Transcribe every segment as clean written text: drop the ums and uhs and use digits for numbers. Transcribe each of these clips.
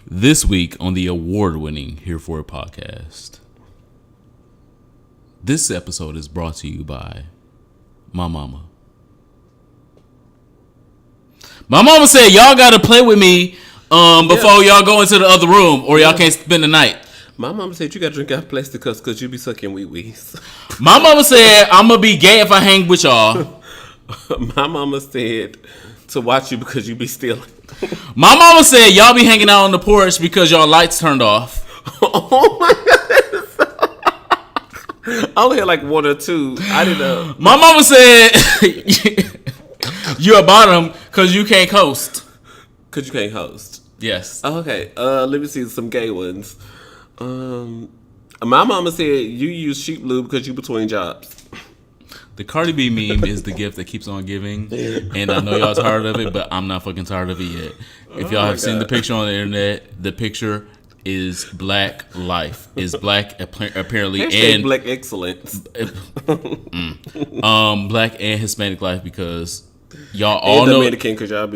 This week on the award-winning Here For It podcast. This episode is brought to you by my mama. My mama said y'all gotta play with me before y'all go into the other room or y'all can't spend the night. My mama said you gotta drink out of plastic cups because you be sucking wee-wees. My mama said I'm gonna be gay if I hang with y'all. My mama said to watch you because you be stealing. My mama said y'all be hanging out on the porch because y'all lights turned off. Oh my god! I only had like one or two. I didn't know. My mama said you're a bottom because you can't host. Because you can't host. Yes. Okay. Let me see some gay ones. My mama said you use sheep lube because you between jobs. The Cardi B meme is the gift that keeps on giving, and I know y'all tired of it, but I'm not fucking tired of it yet. If y'all have seen the picture on the internet, the picture is black life. Is black apparently Hashtag and black excellence. Black and Hispanic life because y'all all know Dominican because y'all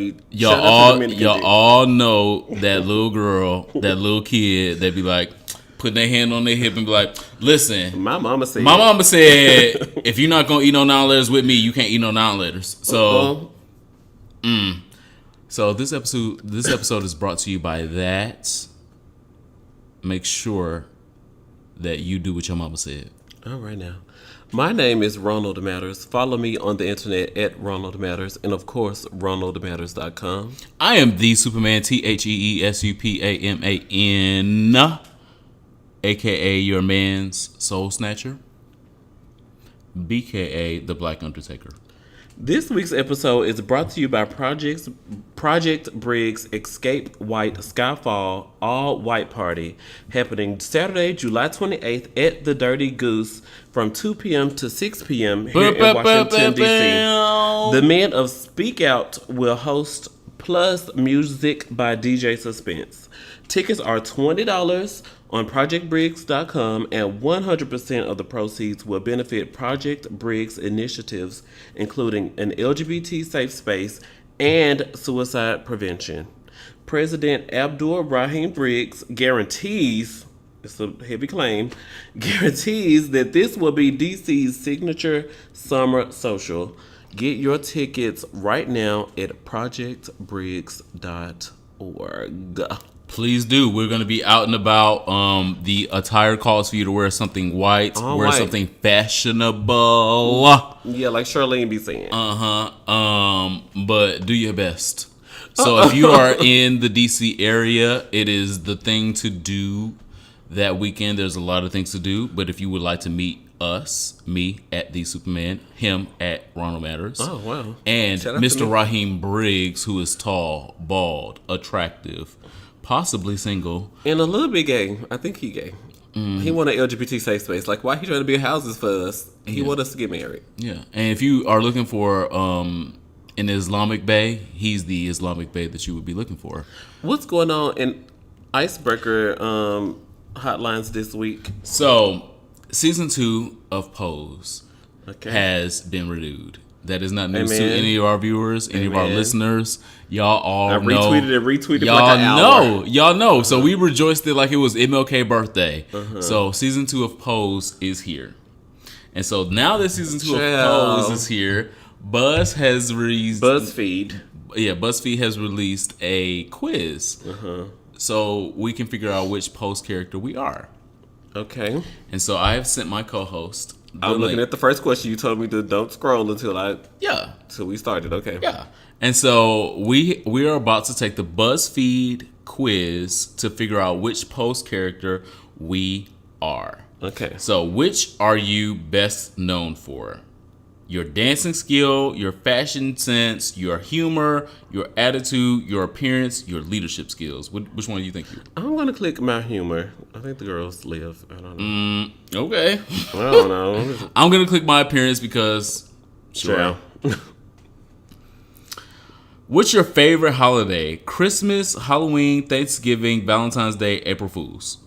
all know that little girl, that little kid that be like putting their hand on their hip and be like, listen, my mama said if you're not gonna eat no non-letters with me, you can't eat no non-letters. So so this episode is brought to you by that. Make sure that you do what your mama said. All right now. My name is Ronald Matters. Follow me on the internet at Ronald Matters and of course RonaldMatters.com. I am the Superman, TheeSupaman, aka your man's soul snatcher, BKA the Black Undertaker. This week's episode is brought to you by Project Briggs XSCAPE White SKYFALL All White Party, happening Saturday, July 28th at the Dirty Goose from 2 p.m. to 6 p.m. here in Washington, D.C. The men of Speak Out will host plus music by DJ Suspense. Tickets are $20 on ProjectBriggs.com, and 100% of the proceeds will benefit Project Briggs initiatives, including an LGBT safe space and suicide prevention. President Abdul Rahim Briggs guarantees, it's a heavy claim, guarantees that this will be DC's signature summer social. Get your tickets right now at ProjectBriggs.org. Please do. We're going to be out and about. The attire calls for you to wear something white, something fashionable. Yeah, like Charlene be saying. But do your best. So if you are in the DC area, it is the thing to do that weekend. There's a lot of things to do. But if you would like to meet us, me at the Superman, him at Ronald Matters. Oh, wow. And Mr. Rahim Briggs, who is tall, bald, attractive, possibly single, and a little bit gay. I think he gay. He want an LGBT safe space. Like, why he trying to build houses for us? He want us to get married. Yeah. And if you are looking for an Islamic bae, he's the Islamic bae that you would be looking for. What's going on in Icebreaker hotlines this week? So, season 2 of Pose has been renewed. That is not news to any of our viewers, any of our listeners. Y'all all know. I retweeted y'all like an hour. Y'all know. So we rejoiced it like it was MLK birthday. So season 2 of Pose is here. And so now that season 2 of Pose is here, BuzzFeed has released a quiz. So we can figure out which Pose character we are. Okay. And so I have sent my co-host. I'm looking at the first question. You told me to don't scroll until we started. Okay. Yeah. And so we are about to take the BuzzFeed quiz to figure out which Pose character we are. Okay. So which are you best known for? Your dancing skill, your fashion sense, your humor, your attitude, your appearance, your leadership skills. Which one do you think you are? I'm going to click my humor. I think the girls live. I don't know. Okay. I don't know. I'm going to click my appearance because... Sure. What's your favorite holiday? Christmas, Halloween, Thanksgiving, Valentine's Day, April Fool's?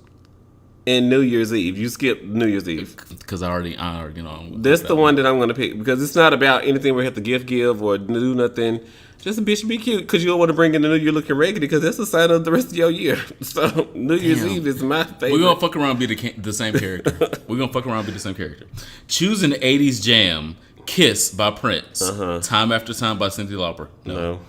And New Year's Eve. You skip New Year's Eve. Because I already know. That's the one that I'm going to pick. Because it's not about anything we have to give or do nothing. Just a bitch be cute because you don't want to bring in the New Year looking raggedy because that's the sign of the rest of your year. So New Year's Eve is my favorite. We're going to fuck around and be the same character. We're going to fuck around and be the same character. Choose an 80s jam. Kiss by Prince. Time After Time by Cyndi Lauper. No.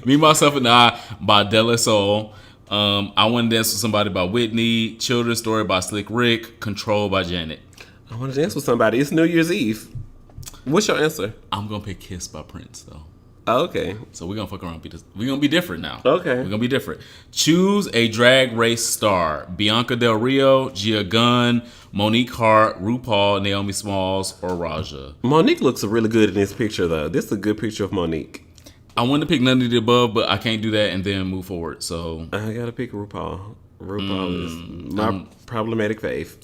Me, Myself, and I by De La Soul. I Want to Dance with Somebody by Whitney. Children's Story by Slick Rick. Control by Janet. I Want to Dance with Somebody. It's New Year's Eve. What's your answer? I'm going to pick Kiss by Prince, though. Oh, okay. So we're going to fuck around. We're going to be different now. Okay. We're going to be different. Choose a drag race star. Bianca Del Rio, Gia Gunn, Monique Hart, RuPaul, Naomi Smalls, or Raja. Monique looks really good in this picture, though. This is a good picture of Monique. I wanted to pick none of the above, but I can't do that and then move forward. So I got to pick RuPaul. RuPaul is my problematic fave.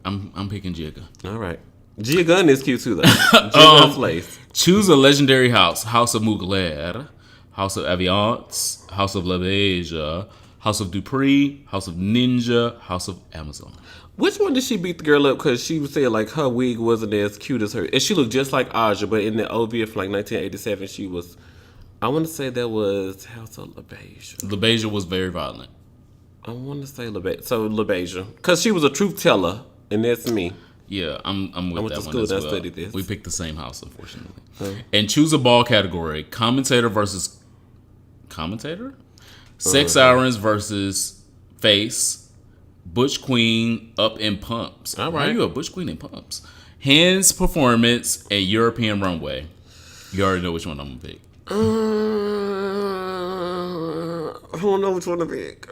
I'm picking Gia Gunn. All right. Gia Gunn is cute too, though. Gia Gunn's place. Choose a legendary house. House of Mugler, House of Aviance, House of La Beja, House of Dupree, House of Ninja, House of Amazon. Which one did she beat the girl up? Because she was saying like her wig wasn't as cute as her. And she looked just like Aja, but in the OVA from like 1987, she was, I want to say that was House of La Beja. La Beja was very violent. I want to say La Beja. So La Beja. Because she was a truth teller, and that's me. Yeah, I'm with that one as well. Studied this. We picked the same house, unfortunately. And choose a ball category: commentator versus commentator, sex sirens versus face, butch queen up in pumps. All right, why are you a butch queen in pumps? Hands performance and European runway. You already know which one I'm gonna pick. I don't know which one to pick.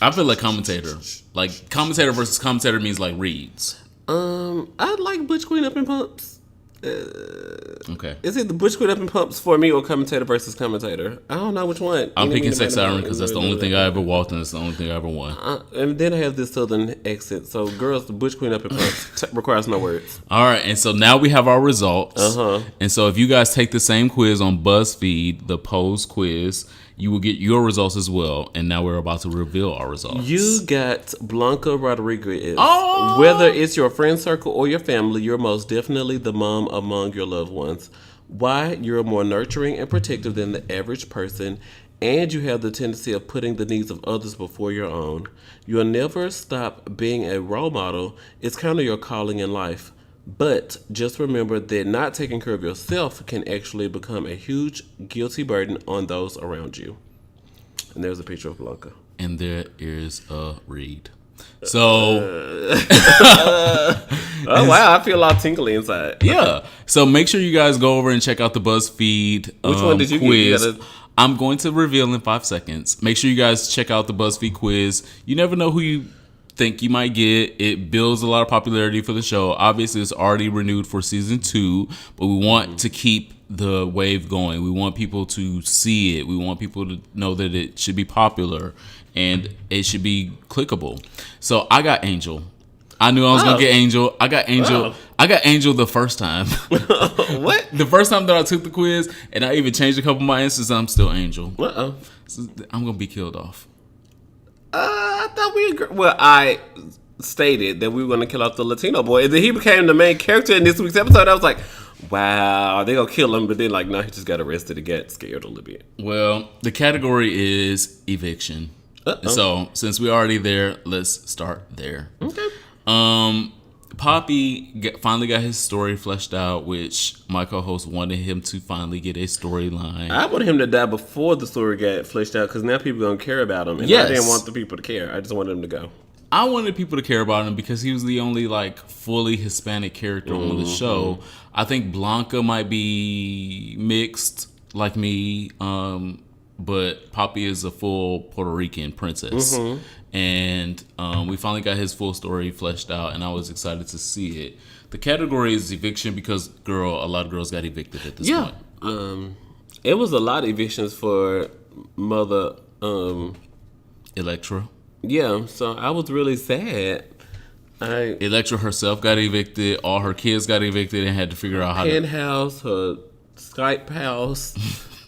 I feel like commentator. Like commentator versus commentator means like reads. I like Butch Queen up in pumps. Okay. Is it the Butch Queen up in pumps for me or commentator versus commentator? I don't know which one. I'm picking sex siren because that's the only thing I ever walked and it's the only thing I ever won. And then I have this southern accent. So girls, the Butch Queen up in pumps requires no words. All right, and so now we have our results. And so if you guys take the same quiz on BuzzFeed, the Pose quiz, you will get your results as well. And now we're about to reveal our results. You got Blanca Rodriguez. Oh! Whether it's your friend circle or your family, you're most definitely the mom among your loved ones. Why? You're more nurturing and protective than the average person, and you have the tendency of putting the needs of others before your own. You'll never stop being a role model. It's kind of your calling in life. But just remember that not taking care of yourself can actually become a huge guilty burden on those around you. And there's a picture of Blanca. And there is a read. So, oh wow, I feel a lot tingly inside. Yeah. So make sure you guys go over and check out the BuzzFeed Which one did you quiz. get? I'm going to reveal in 5 seconds. Make sure you guys check out the BuzzFeed quiz. You never know who you think you might get. It builds a lot of popularity for the show. Obviously, it's already renewed for season 2, but we want to keep the wave going. We want people to see it. We want people to know that it should be popular and it should be clickable. So I got Angel. I knew I was gonna get Angel. I got Angel. Wow. I got Angel the first time. What? The first time that I took the quiz, and I even changed a couple of my answers. I'm still Angel. So I'm gonna be killed off. I thought we agreed. Well, I stated that we were going to kill off the Latino boy. And then he became the main character in this week's episode. I was like, wow, they going to kill him. But then, like, no, he just got arrested and got scared a little bit. Well, the category is eviction. So, since we're already there, let's start there. Okay. Poppy finally got his story fleshed out, which my co-host wanted him to finally get a storyline. I wanted him to die before the story got fleshed out because now people are going to care about him. And I didn't want the people to care. I just wanted him to go. I wanted people to care about him because he was the only like fully Hispanic character on the show. I think Blanca might be mixed like me, but Poppy is a full Puerto Rican princess. And we finally got his full story fleshed out, and I was excited to see it. The category is eviction because, a lot of girls got evicted at this point. It was a lot of evictions for Mother Electra. Yeah, so I was really sad. Electra herself got evicted. All her kids got evicted and had to figure out how to... Penthouse, her Skype house,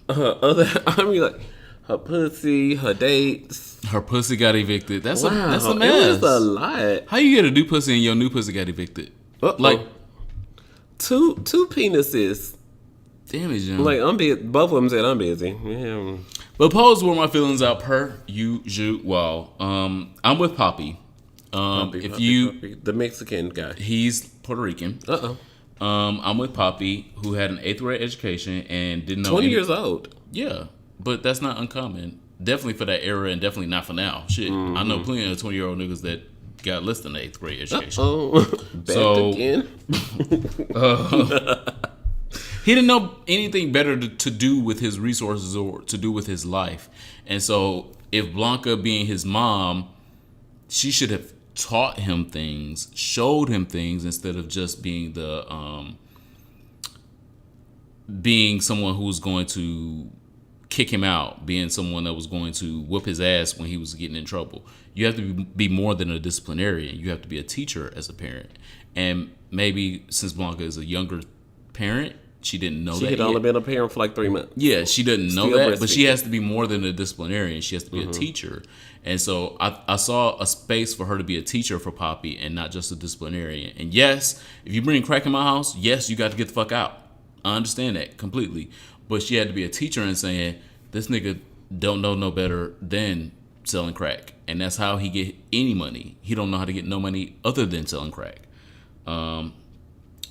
her pussy, her dates. Her pussy got evicted. That's a mess. It was a lot. How you get a new pussy and your new pussy got evicted? Like, two penises. Damn it, Jim. Like, I'm busy. Both of them said I'm busy. Yeah. But pose were my feelings out per usual. I'm with Poppy. Poppy, the Mexican guy. He's Puerto Rican. I'm with Poppy, who had an 8th grade education and didn't know 20 years old. Yeah, but that's not uncommon. Definitely for that era, and definitely not for now. Shit, I know plenty of 20-year-old niggas that got less than an 8th grade education. Back again. He didn't know anything better to do with his resources or to do with his life. And so if Blanca being his mom, she should have taught him things, showed him things, instead of just being being someone who was going to kick him out, being someone that was going to whoop his ass when he was getting in trouble. You have to be more than a disciplinarian. You have to be a teacher as a parent. And maybe since Blanca is a younger parent, she didn't know that. She had only been a parent for like 3 months. Yeah, she didn't know that, but she has to be more than a disciplinarian. She has to be a teacher. And so I saw a space for her to be a teacher for Poppy and not just a disciplinarian. And yes, if you bring crack in my house, yes, you got to get the fuck out. I understand that completely. But she had to be a teacher and saying, this nigga don't know no better than selling crack. And that's how he get any money. He don't know how to get no money other than selling crack. And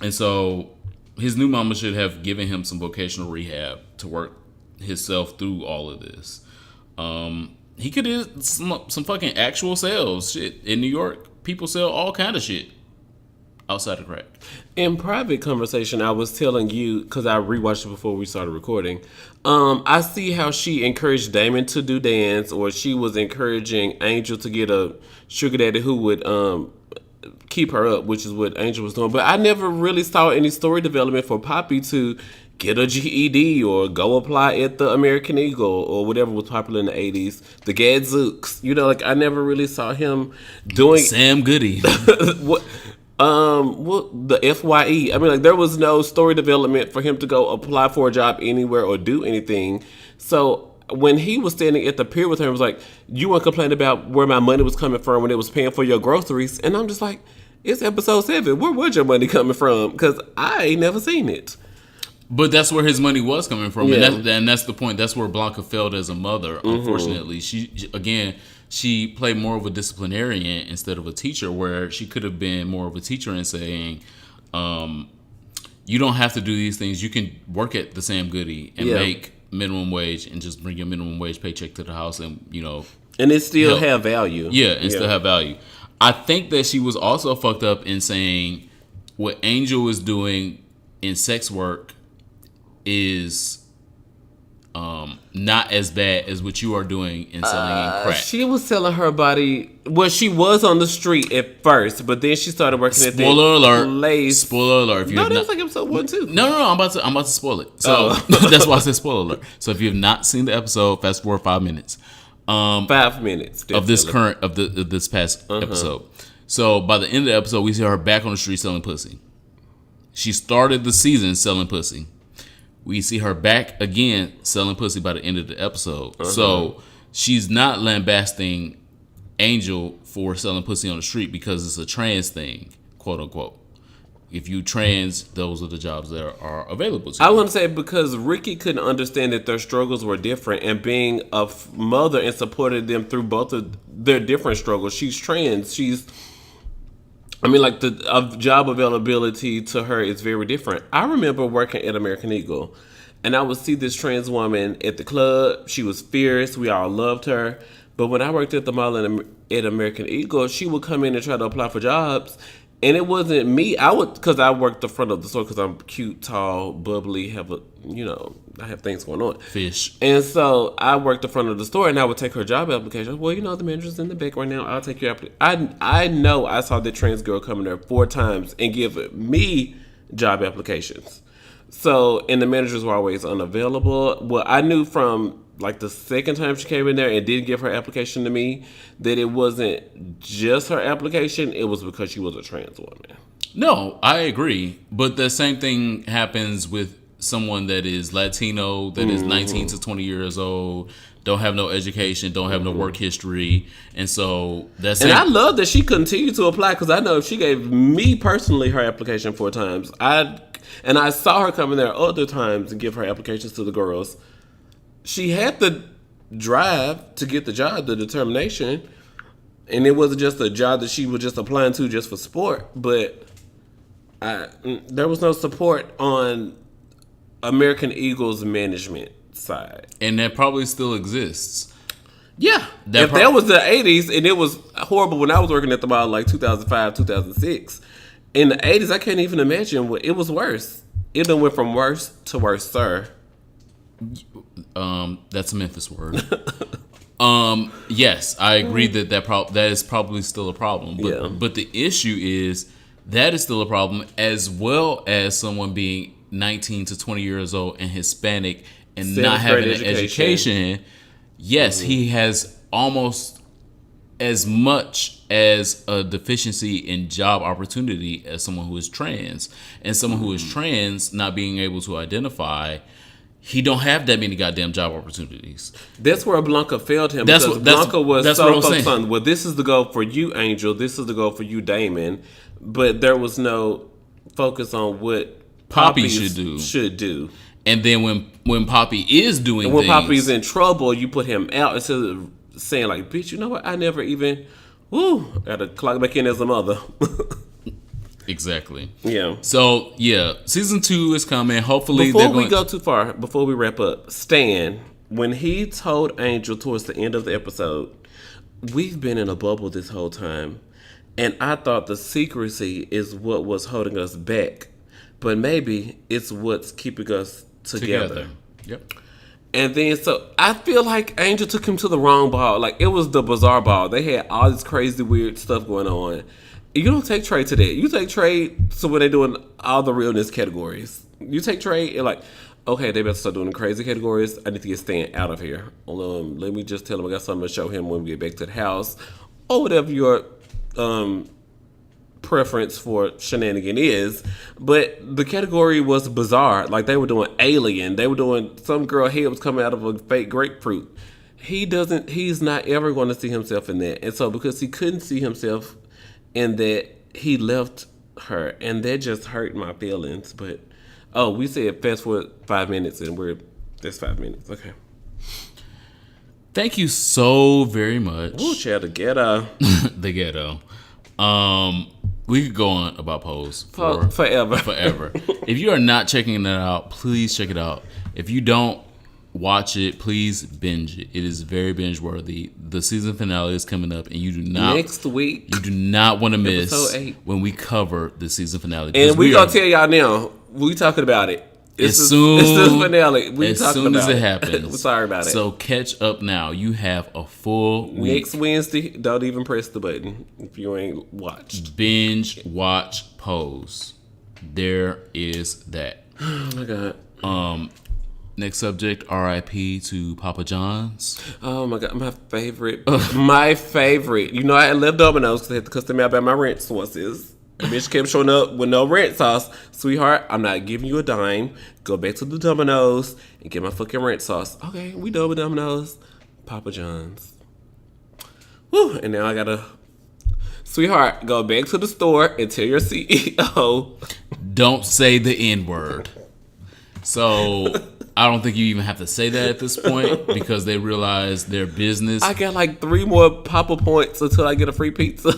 so his new mama should have given him some vocational rehab to work himself through all of this. He could do some fucking actual sales. Shit. In New York, people sell all kind of shit outside of crack. In private conversation, I was telling you, because I rewatched it before we started recording, I see how she encouraged Damon to do dance, or she was encouraging Angel to get a sugar daddy who would keep her up, which is what Angel was doing. But I never really saw any story development for Poppy to get a GED or go apply at the American Eagle or whatever was popular in the 80s, the Gadzooks. You know, like, I never really saw him doing Sam Goody. what the FYE. I mean, like, there was no story development for him to go apply for a job anywhere or do anything. So when he was standing at the pier with her, it was like, you weren't complaining about where my money was coming from when it was paying for your groceries. And I'm just like, it's episode 7. Where was your money coming from? Because I ain't never seen it. But that's where his money was coming from. Yeah. And that's the point. That's where Blanca failed as a mother, unfortunately. She played more of a disciplinarian instead of a teacher, where she could have been more of a teacher and saying, you don't have to do these things. You can work at the Sam Goody and make minimum wage and just bring your minimum wage paycheck to the house and, you know. And it still have value. Yeah, and still have value. I think that she was also fucked up in saying what Angel is doing in sex work is not as bad as what you are doing in selling crack. She was selling her body. Well, she was on the street at first, but then she started working at the Spoiler alert. place. Spoiler alert. If you No, have that not, was like episode 1 too. No. I'm about to spoil it. So that's why I said spoiler alert. So if you have not seen the episode, fast forward 5 minutes. 5 minutes Of this current of this past episode. So by the end of the episode, we see her back on the street selling pussy. She started the season selling pussy. We see her back again selling pussy by the end of the episode. So she's not lambasting Angel for selling pussy on the street because it's a trans thing, quote unquote. If you trans, those are the jobs that are available to you. I want to say because Ricky couldn't understand that their struggles were different, and being a mother and supported them through both of their different struggles. She's trans. The job availability to her is very different. I remember working at American Eagle, and I would see this trans woman at the club. She was fierce. We all loved her. But when I worked at the mall at American Eagle, she would come in and try to apply for jobs. And it wasn't me. Because I worked the front of the store because I'm cute, tall, bubbly, I have things going on. Fish. And so I worked the front of the store, and I would take her job application. Well, the manager's in the back right now. I'll take your application. I know I saw the trans girl come in there 4 times and give me job applications. So, and the managers were always unavailable. Well, I knew from like the second time she came in there and did give her application to me that it wasn't just her application. It was because she was a trans woman. No, I agree. But the same thing happens with someone that is Latino, that is 19 to 20 years old, don't have no education, don't have no work history. And so that's And I love that she continued to apply, because I know if she gave me personally her application 4 times, I'd And I saw her come in there other times and give her applications to the girls. She had the drive to get the job, the determination. And it wasn't just a job that she was just applying to just for sport. But there was no support on American Eagles management side. And that probably still exists. Yeah. If that was the 80s and it was horrible when I was working at the mall, like 2005, 2006. In the 80s, I can't even imagine what it was worse. It done went from worse to worse, sir. That's a Memphis word. Yes, I agree that is probably still a problem. But the issue is that is still a problem, as well as someone being 19 to 20 years old and Hispanic and not having an education. Yes, he has almost as much as a deficiency in job opportunity as someone who is trans. And someone who is trans not being able to identify, he don't have that many goddamn job opportunities. That's where Blanca failed him. Blanca was so focused on, well, this is the goal for you, Angel. This is the goal for you, Damon. But there was no focus on what Poppy should do. And then when Poppy is doing and when Poppy's in trouble, you put him out instead of saying like, bitch, you know what? I never even, gotta clock back in as a mother. Exactly. Yeah. So, yeah, season 2 is coming. Hopefully, before we go too far, before we wrap up, Stan, when he told Angel towards the end of the episode, we've been in a bubble this whole time, and I thought the secrecy is what was holding us back, but maybe it's what's keeping us together. Yep. And then, so I feel like Angel took him to the wrong ball. Like, it was the bizarre ball. They had all this crazy, weird stuff going on. You don't take Trey to that. You take Trey to where they're doing all the realness categories. You take Trey and like, okay, they better start doing the crazy categories. I need to get Stan out of here. Let me just tell him I got something to show him when we get back to the house. Or whatever your preference for shenanigan is. But the category was bizarre. Like, they were doing alien. They were doing some girl head was coming out of a fake grapefruit. He's not ever going to see himself in that. And so because he couldn't see himself in that, he left her. And that just hurt my feelings. But, we said fast forward 5 minutes and there's 5 minutes. Okay. Thank you so very much. Ooh, child, the ghetto. The ghetto. We could go on about Pose forever. Forever. If you are not checking that out, please check it out. If you don't watch it, please binge it. It is very binge worthy. The season finale is coming up, and you do not next week. You do not want to miss when we cover the season finale. And we gonna tell y'all now. We talking about it. It's the finale. As soon as it happens. We're sorry about it. So catch up now. You have a full week. Next Wednesday, don't even press the button if you ain't watched. Binge watch Pose. There is that. Oh my God. Next subject, R.I.P. to Papa John's. Oh my God, my favorite. My favorite. You know, I left Domino's because I had to custom out by my rent sources. The bitch kept showing up with no rent sauce. Sweetheart, I'm not giving you a dime. Go back to the Domino's and get my fucking rent sauce. Okay, we done with Domino's. Papa John's. Woo, and now I gotta... Sweetheart, go back to the store and tell your CEO. Don't say the N-word. So... I don't think you even have to say that at this point because they realize their business. I got like 3 more Papa points until I get a free pizza.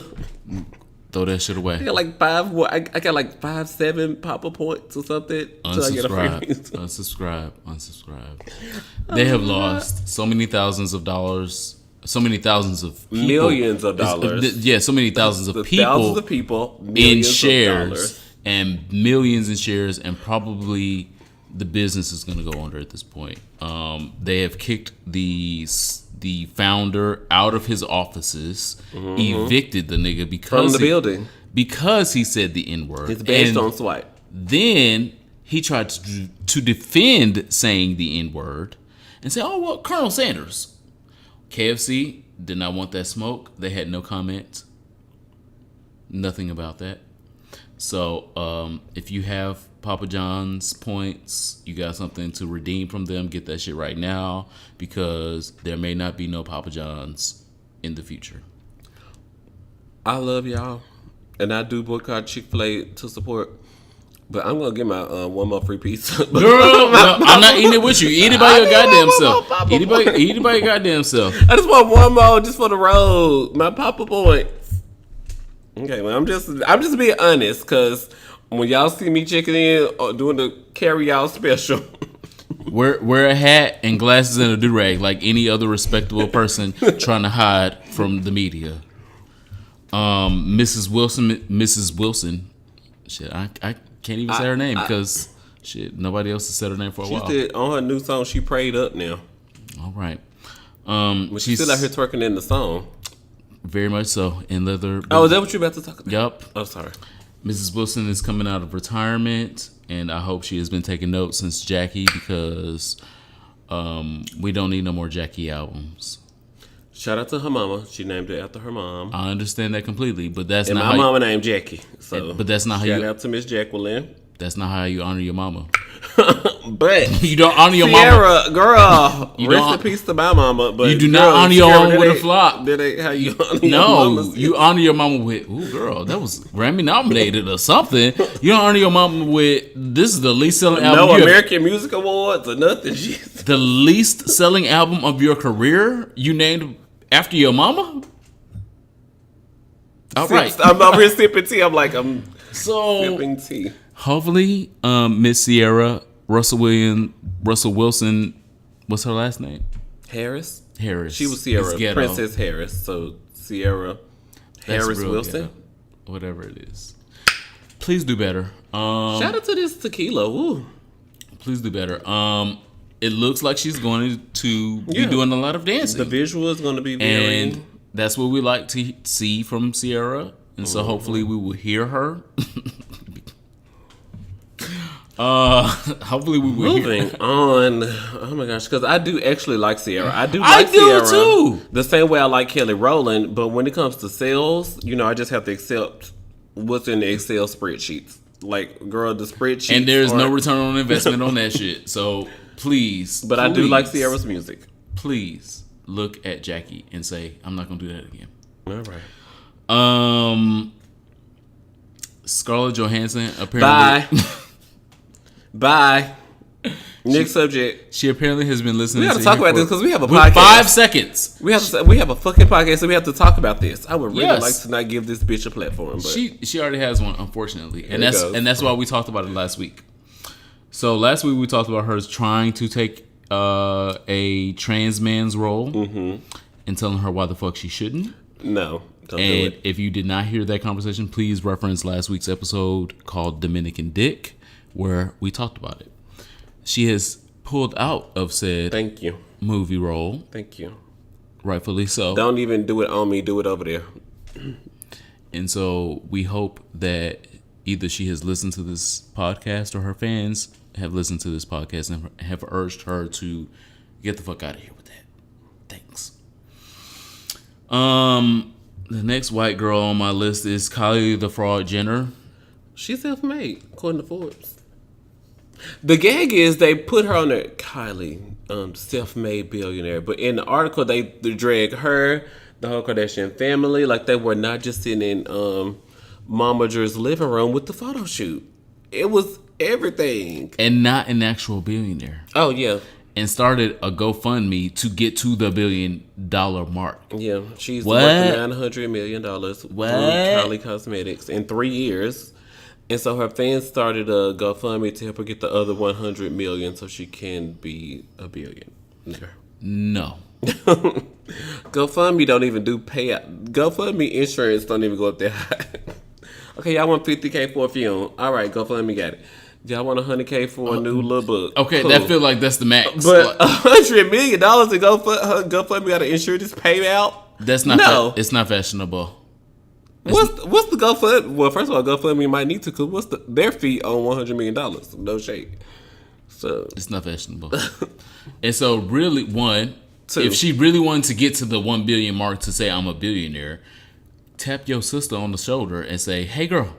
Throw that shit away. I got like 5 more. I got like 5-7 Papa points or something until I get a free pizza. Unsubscribe. They have lost so many thousands of dollars. So many thousands of people. Millions of dollars. So many thousands of people. Thousands of people. In shares. And millions in shares, and probably the business is going to go under at this point. They have kicked the founder out of his offices, evicted the nigga from the building because he said the N-word. It's based on swipe. Then he tried to defend saying the N-word and say, "Oh well, Colonel Sanders." KFC did not want that smoke. They had no comment. Nothing about that. So if you have Papa John's points, you got something to redeem from them, get that shit right now because there may not be no Papa John's in the future. I love y'all, and I do boycott Chick-fil-A to support But I'm gonna get my one more free pizza. Girl, no, I'm not eating it with you. Eat it by your goddamn self. Eat it by your goddamn self. I just want one more just for the road. My Papa points. Okay, well I'm just being honest, because when y'all see me checking in or doing the carry out special. Wear a hat and glasses and a do-rag like any other respectable person trying to hide from the media. Mrs. Wilson. Shit, I can't even say her name because shit, nobody else has said her name for a while. She said on her new song she prayed up now. All right. But she's still out here twerking in the song. Very much so. In leather. Oh, is that what you're about to talk about? Yup. Oh, sorry. Mrs. Wilson is coming out of retirement, and I hope she has been taking notes since Jackie, because we don't need no more Jackie albums. Shout out to her mama. She named it after her mom. I understand that completely, but that's and not my how mama named Jackie. So, but that's not how shout you. out to Miss Jacqueline. That's not how you honor your mama. But you don't honor your Sierra, mama. girl, rest in peace to my mama. But you do not honor your mama with a flop. That ain't how you honor your mama. No, you honor your mama with, ooh, girl, that was Grammy nominated or something. You don't honor your mama with, this is the least selling album. No American Music Awards or nothing. The least selling album of your career you named after your mama? All right. I'm over here sipping tea. I'm like, I'm sipping tea. Hopefully, Miss Sierra Russell Wilson, what's her last name? Harris. She was Sierra Princess Harris. So Sierra Harris Wilson. Ghetto. Whatever it is. Please do better. Shout out to this tequila. Woo. Please do better. It looks like she's going to be doing a lot of dancing. The visual is going to be very... And that's what we like to see from Sierra. And so hopefully we will hear her. Hopefully we will Moving on. Oh my gosh, because I do actually like Sierra. I do Sierra too. The same way I like Kelly Rowland. But when it comes to sales, I just have to accept what's in the Excel spreadsheets. Like, girl, the spreadsheets. And there's no return on investment on that shit. So please. But I do like Sierra's music. Please look at Jackie and say, I'm not going to do that again. All right. Scarlett Johansson apparently. Bye. Next subject. She apparently has been listening. We got to talk about this because we have a with podcast. 5 seconds. We have a fucking podcast, so we have to talk about this. I would really like to not give this bitch a platform. But she already has one, unfortunately, and that's why we talked about it last week. So last week we talked about her trying to take a trans man's role and telling her why the fuck she shouldn't. No. Don't do And it. if you did not hear that conversation, please reference last week's episode called Dominican Dick, where we talked about it. She has pulled out of said movie role. Thank you. Rightfully so. Don't even do it on me. Do it over there. And so we hope that either she has listened to this podcast or her fans have listened to this podcast and have urged her to get the fuck out of here with that. Thanks. The next white girl on my list is Kylie the Fraud Jenner. She's self-made, according to Forbes. The gag is they put her on there, Kylie, self-made billionaire. But in the article, they drag her, the whole Kardashian family, like they were not just sitting in Momager's living room with the photo shoot. It was everything. And not an actual billionaire. Oh, yeah. And started a GoFundMe to get to the $1 billion mark. Yeah, she's worth $900 million through Kylie Cosmetics in 3 years. And so her fans started a GoFundMe to help her get the other $100 million so she can be a billionaire. No. GoFundMe don't even do payout. GoFundMe insurance don't even go up that high. Okay, y'all want $50K for a film. All right, GoFundMe got it. Y'all want $100K for a new little book. Okay, cool. That feel like that's the max. But $100 million to GoFundMe got to insure this payout? That's not. It's not fashionable. What's the GoFundMe? Well, first of all, GoFundMe might need to, because what's their fee on $100 million? No shade. So it's not fashionable. And so really, Two. If she really wanted to get to the 1 billion mark to say I'm a billionaire, tap your sister on the shoulder and say, hey girl,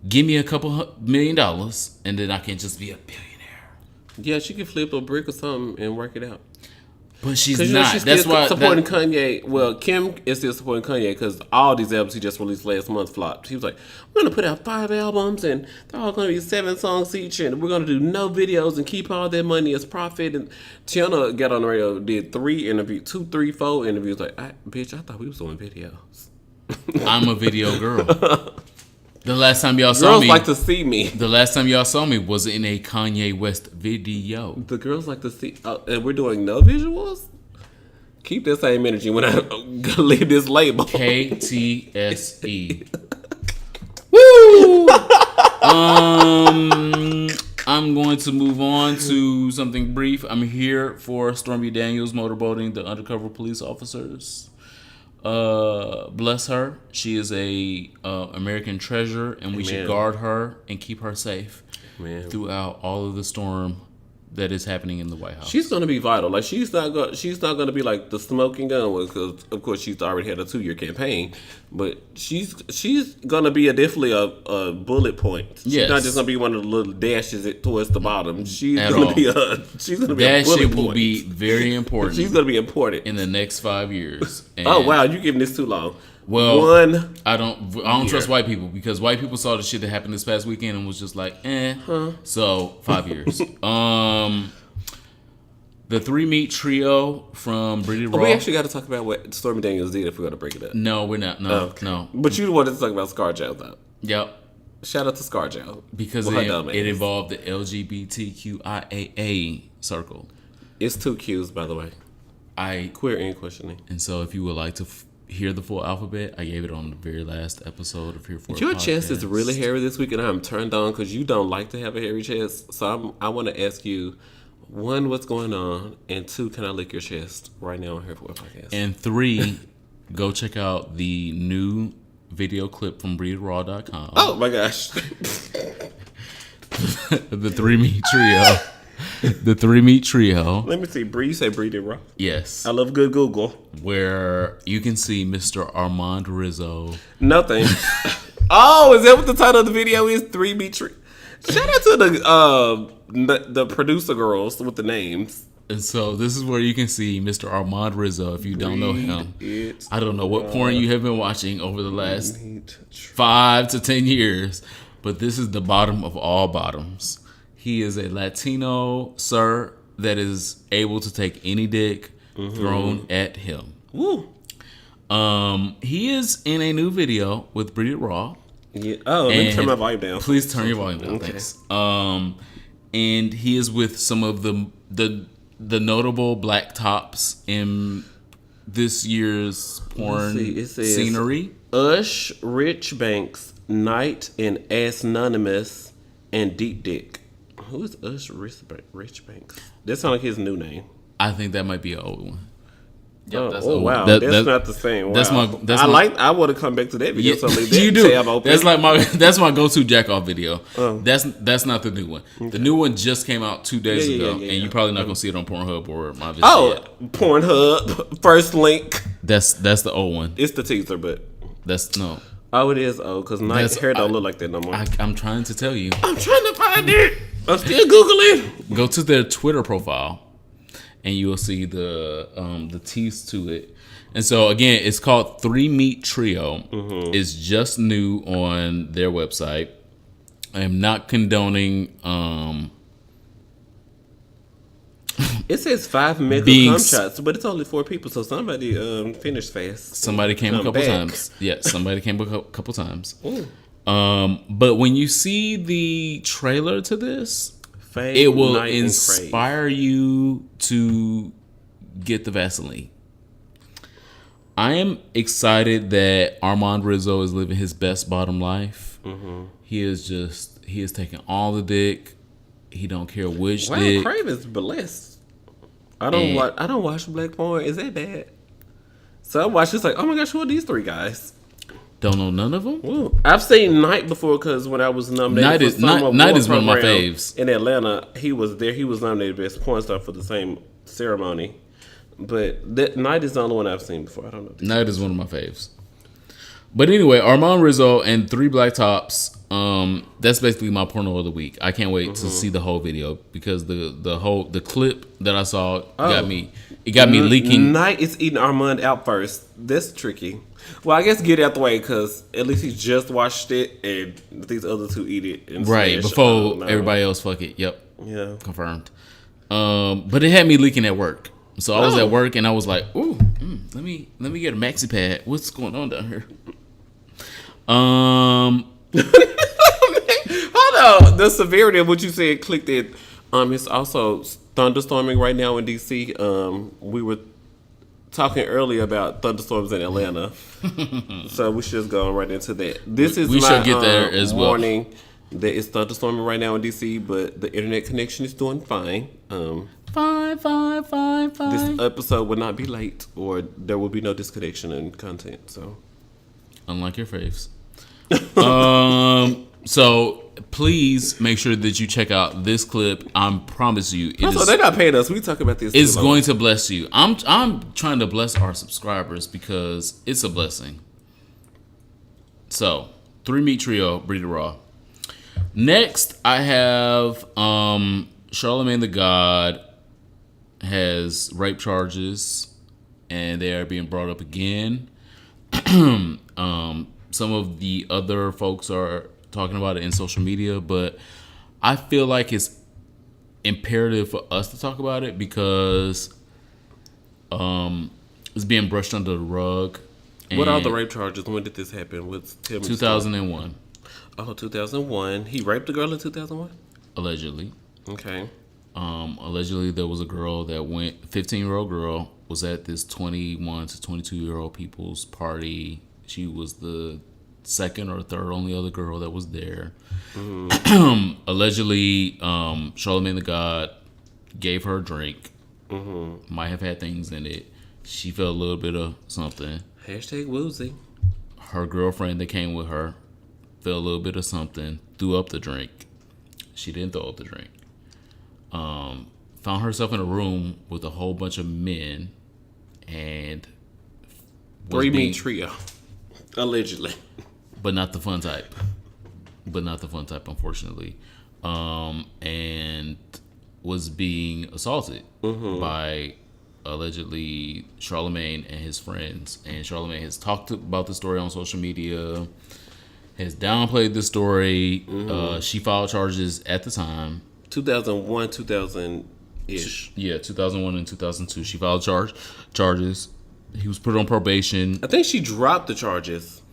give me a couple $1 million and then I can just be a billionaire. Yeah, she can flip a brick or something and work it out. But she's Because not. she's That's still why supporting Kanye. Well, Kim is still supporting Kanye because all these albums he just released last month flopped. He was like, "We're gonna put out 5 albums and they're all gonna be 7 songs each, and we're gonna do no videos and keep all that money as profit." And Tiana got on the radio, did 3 interviews, 2, 3, 4 interviews. Like, bitch, I thought we was doing videos. I'm a video girl. The last time y'all saw Girls me, like to see me. the last time y'all saw me was in a Kanye West video. The girls like to see, and we're doing no visuals. Keep that same energy when I leave this label. KTSE. Woo! I'm going to move on to something brief. I'm here for Stormy Daniels motorboating the undercover police officers. Bless her. She is a American treasure, and we should guard her and keep her safe throughout all of the storm that is happening in the White House. She's gonna be vital. Like she's not gonna be like the smoking gun one because of course she's already had a 2-year campaign, but she's gonna be definitely a bullet point. She's not just gonna be one of the little dashes towards the bottom. She's gonna be a bullet point. That shit will be very important. She's gonna be important in the next 5 years. And oh wow, you giving this too long. Well, I don't trust white people because white people saw the shit that happened this past weekend and was just like, So 5 years. The 3-meat trio from Brady Raw. We actually got to talk about what Stormy Daniels did if we're gonna break it up. No, we're not. No, no. But you wanted to talk about ScarJo though. Yep. Shout out to ScarJo because it involved the LGBTQIAA circle. It's 2 Q's, by the way. Queer and questioning. And so, if you would like to hear the full alphabet, I gave it on the very last episode of Here For Your chest is really hairy this week, and I'm turned on because you don't like to have a hairy chest. So I want to ask you, 1, what's going on, and 2, can I lick your chest right now on Here For Podcast? And 3, go check out the new video clip from BreedRaw.com. Oh my gosh! The 3-meat trio. The 3-meat trio. Let me see. You say Breed Raw? Yes. I love good Google. Where you can see Mr. Armond Rizzo. Nothing. Oh, is that what the title of the video is? 3-meat trio. Shout out to the producer girls with the names. And so this is where you can see Mr. Armond Rizzo if you don't know him. I don't know what porn you have been watching over the last 5 to 10 years, but this is the bottom of all bottoms. He is a Latino sir that is able to take any dick thrown at him. Woo. He is in a new video with Bridget Raw. Yeah. Oh, let me turn my volume down. Please turn your volume down, thanks. And he is with some of the notable black tops in this year's porn scenery. Ush, Rich Banks, Knight, and Anonymous, and Deep Dick. Who is Ush Rich Banks? That sounds like his new name. I think that might be an old one. Yep, that's old. Wow, that's not the same. Wow. I want to come back to that video. So you do. That's like that's my go-to jack off video. That's not the new one. Okay. The new one just came out 2 days ago, and you're probably not gonna see it on Pornhub or my video. Pornhub first link. That's the old one. It's the teaser, but that's no. Oh, it is old because Knight's hair don't look like that no more. I'm trying to tell you. I'm trying to find it. I'm still Googling. Go to their Twitter profile, and you will see the tease to it. And so again, it's called 3-meat trio. It's just new on their website. I am not condoning. It says 5 mega cum shots, but it's only 4 people, so somebody finished fast. Somebody came a couple times. Yeah, somebody came a couple times. But when you see the trailer to this, it will inspire you to get the Vaseline. I am excited that Armond Rizzo is living his best bottom life. He is taking all the dick. He don't care which dick. Crave is blessed. I don't watch black porn. Is that bad? So I watch this like, oh my gosh, who are these 3 guys? Don't know none of them. Ooh. I've seen Knight before because when I was nominated Knight is one of my faves in Atlanta. He was there. He was nominated best porn star for the same ceremony. But that Knight is the only one I've seen before. I don't know. Knight is one of my faves. But anyway, Armond Rizzo and 3 black tops. That's basically my porno of the week. I can't wait to see the whole video because the clip that I saw got me it got me leaking. Knight is eating Armond out first. That's tricky. Well, I guess get it out the way because at least he just watched it and these other two eat it. And Right, before everybody else fuck it. Yep. Yeah. Confirmed. But it had me leaking at work. So I was at work and I was like, ooh, let me get a maxi pad. What's going on down here? Hold on. The severity of what you said clicked it. It's also thunderstorming right now in DC. We were talking earlier about thunderstorms in Atlanta. So we should just go right into that. This is we my should get there as well. warning that it's thunderstorming right now in DC, but the internet connection is doing fine. Fine. This episode will not be late, or there will be no disconnection in content. So, unlike your faves. So please make sure that you check out this clip. I promise you, they're not paying us. We talk about this. It's going to bless you. I'm trying to bless our subscribers because it's a blessing. So 3-meat trio, Breed Raw. Next, I have Charlemagne the God has rape charges, and they are being brought up again. Some of the other folks are talking about it in social media, but I feel like it's imperative for us to talk about it because it's being brushed under the rug. What are the rape charges? When did this happen? 2001. Oh, 2001. He raped a girl in 2001? Allegedly. Okay. Allegedly, there was a girl that 15-year-old girl was at this 21 to 22-year-old people's party. She was the second or third only other girl that was there. Mm-hmm. Allegedly, Charlemagne the God gave her a drink. Mm-hmm. Might have had things in it. She felt a little bit of something. #woozy. Her girlfriend that came with her felt a little bit of something. Threw up the drink. She didn't throw up the drink. Found herself in a room with a whole bunch of men and 3-meat trio. Allegedly. But not the fun type. Unfortunately. And was being assaulted by allegedly Charlemagne and his friends. And Charlemagne has talked about the story on social media, has downplayed the story. She filed charges at the time. 2001, 2000-ish. Yeah, 2001 and 2002. She filed charges. He was put on probation. I think she dropped the charges.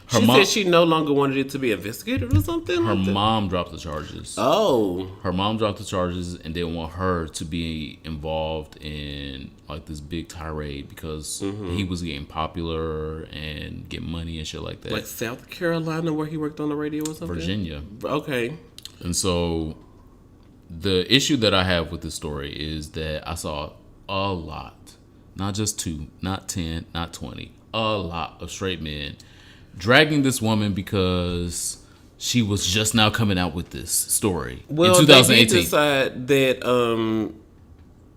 She said she no longer wanted it to be investigated or something. Her mom dropped the charges. Oh. Her mom dropped the charges and didn't want her to be involved in like this big tirade because he was getting popular and getting money and shit like that. Like South Carolina where he worked on the radio or something? Virginia. Okay. And so the issue that I have with this story is that I saw a lot, not just 2, not 10, not 20, a lot of straight men dragging this woman because she was just now coming out with this story in 2018. They did decide that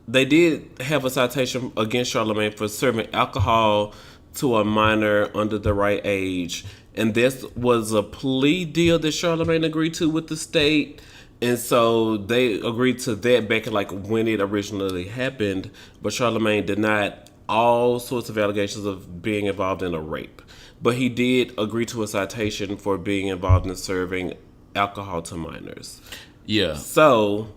they did have a citation against Charlemagne for serving alcohol to a minor under the right age. And this was a plea deal that Charlemagne agreed to with the state. And so they agreed to that back in like when it originally happened. But Charlemagne denied all sorts of allegations of being involved in a rape. But he did agree to a citation for being involved in serving alcohol to minors. Yeah. So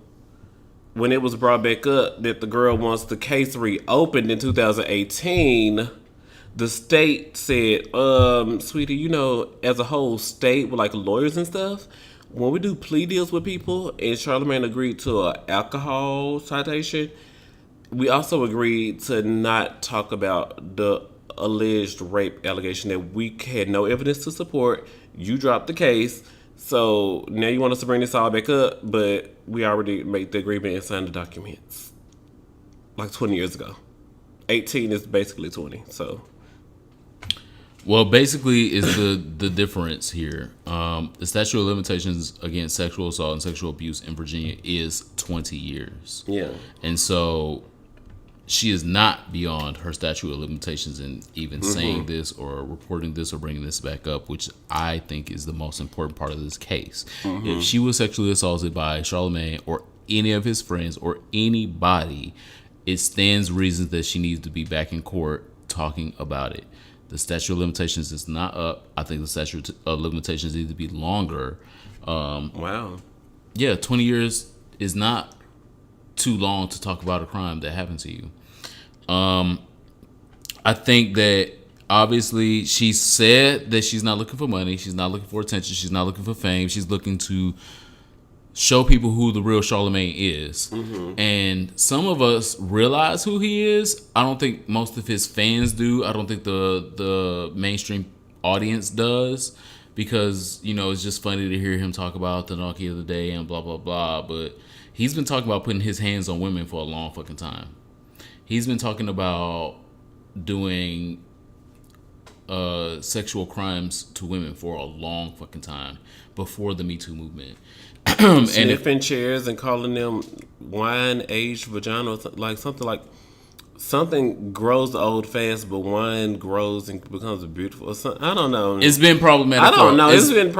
when it was brought back up that the girl wants the case reopened in 2018, the state said, sweetie, you know, as a whole state with like lawyers and stuff, when we do plea deals with people and Charlemagne agreed to an alcohol citation, we also agreed to not talk about the alleged rape allegation that we had no evidence to support. You dropped the case, so now you want us to bring this all back up, but we already made the agreement and signed the documents like 20 years ago. 18 is basically 20, so. Well, basically is the difference here. The statute of limitations against sexual assault and sexual abuse in Virginia is 20 years. Yeah. And so she is not beyond her statute of limitations in even saying this or reporting this or bringing this back up, which I think is the most important part of this case. If she was sexually assaulted by Charlemagne or any of his friends or anybody it stands reasons that she needs to be back in court talking about it. The statute of limitations is not up. I think the statute of limitations needs to be longer. Wow. Yeah, 20 years is not too long to talk about a crime that happened to you. I think that obviously she said that she's not looking for money. She's not looking for attention. She's not looking for fame. She's looking to show people who the real Charlamagne is. Mm-hmm. And some of us realize who he is. I don't think most of his fans do. I don't think the mainstream audience does, because, you know, it's just funny to hear him talk about the donkey of the day and blah, blah, blah. But he's been talking about putting his hands on women for a long fucking time. He's been talking about doing sexual crimes to women for a long fucking time before the Me Too movement. Sniffing chairs and calling them wine-aged vagina, like something grows old fast, but wine grows and becomes beautiful. I don't know. It's been problematic. I don't know. It's been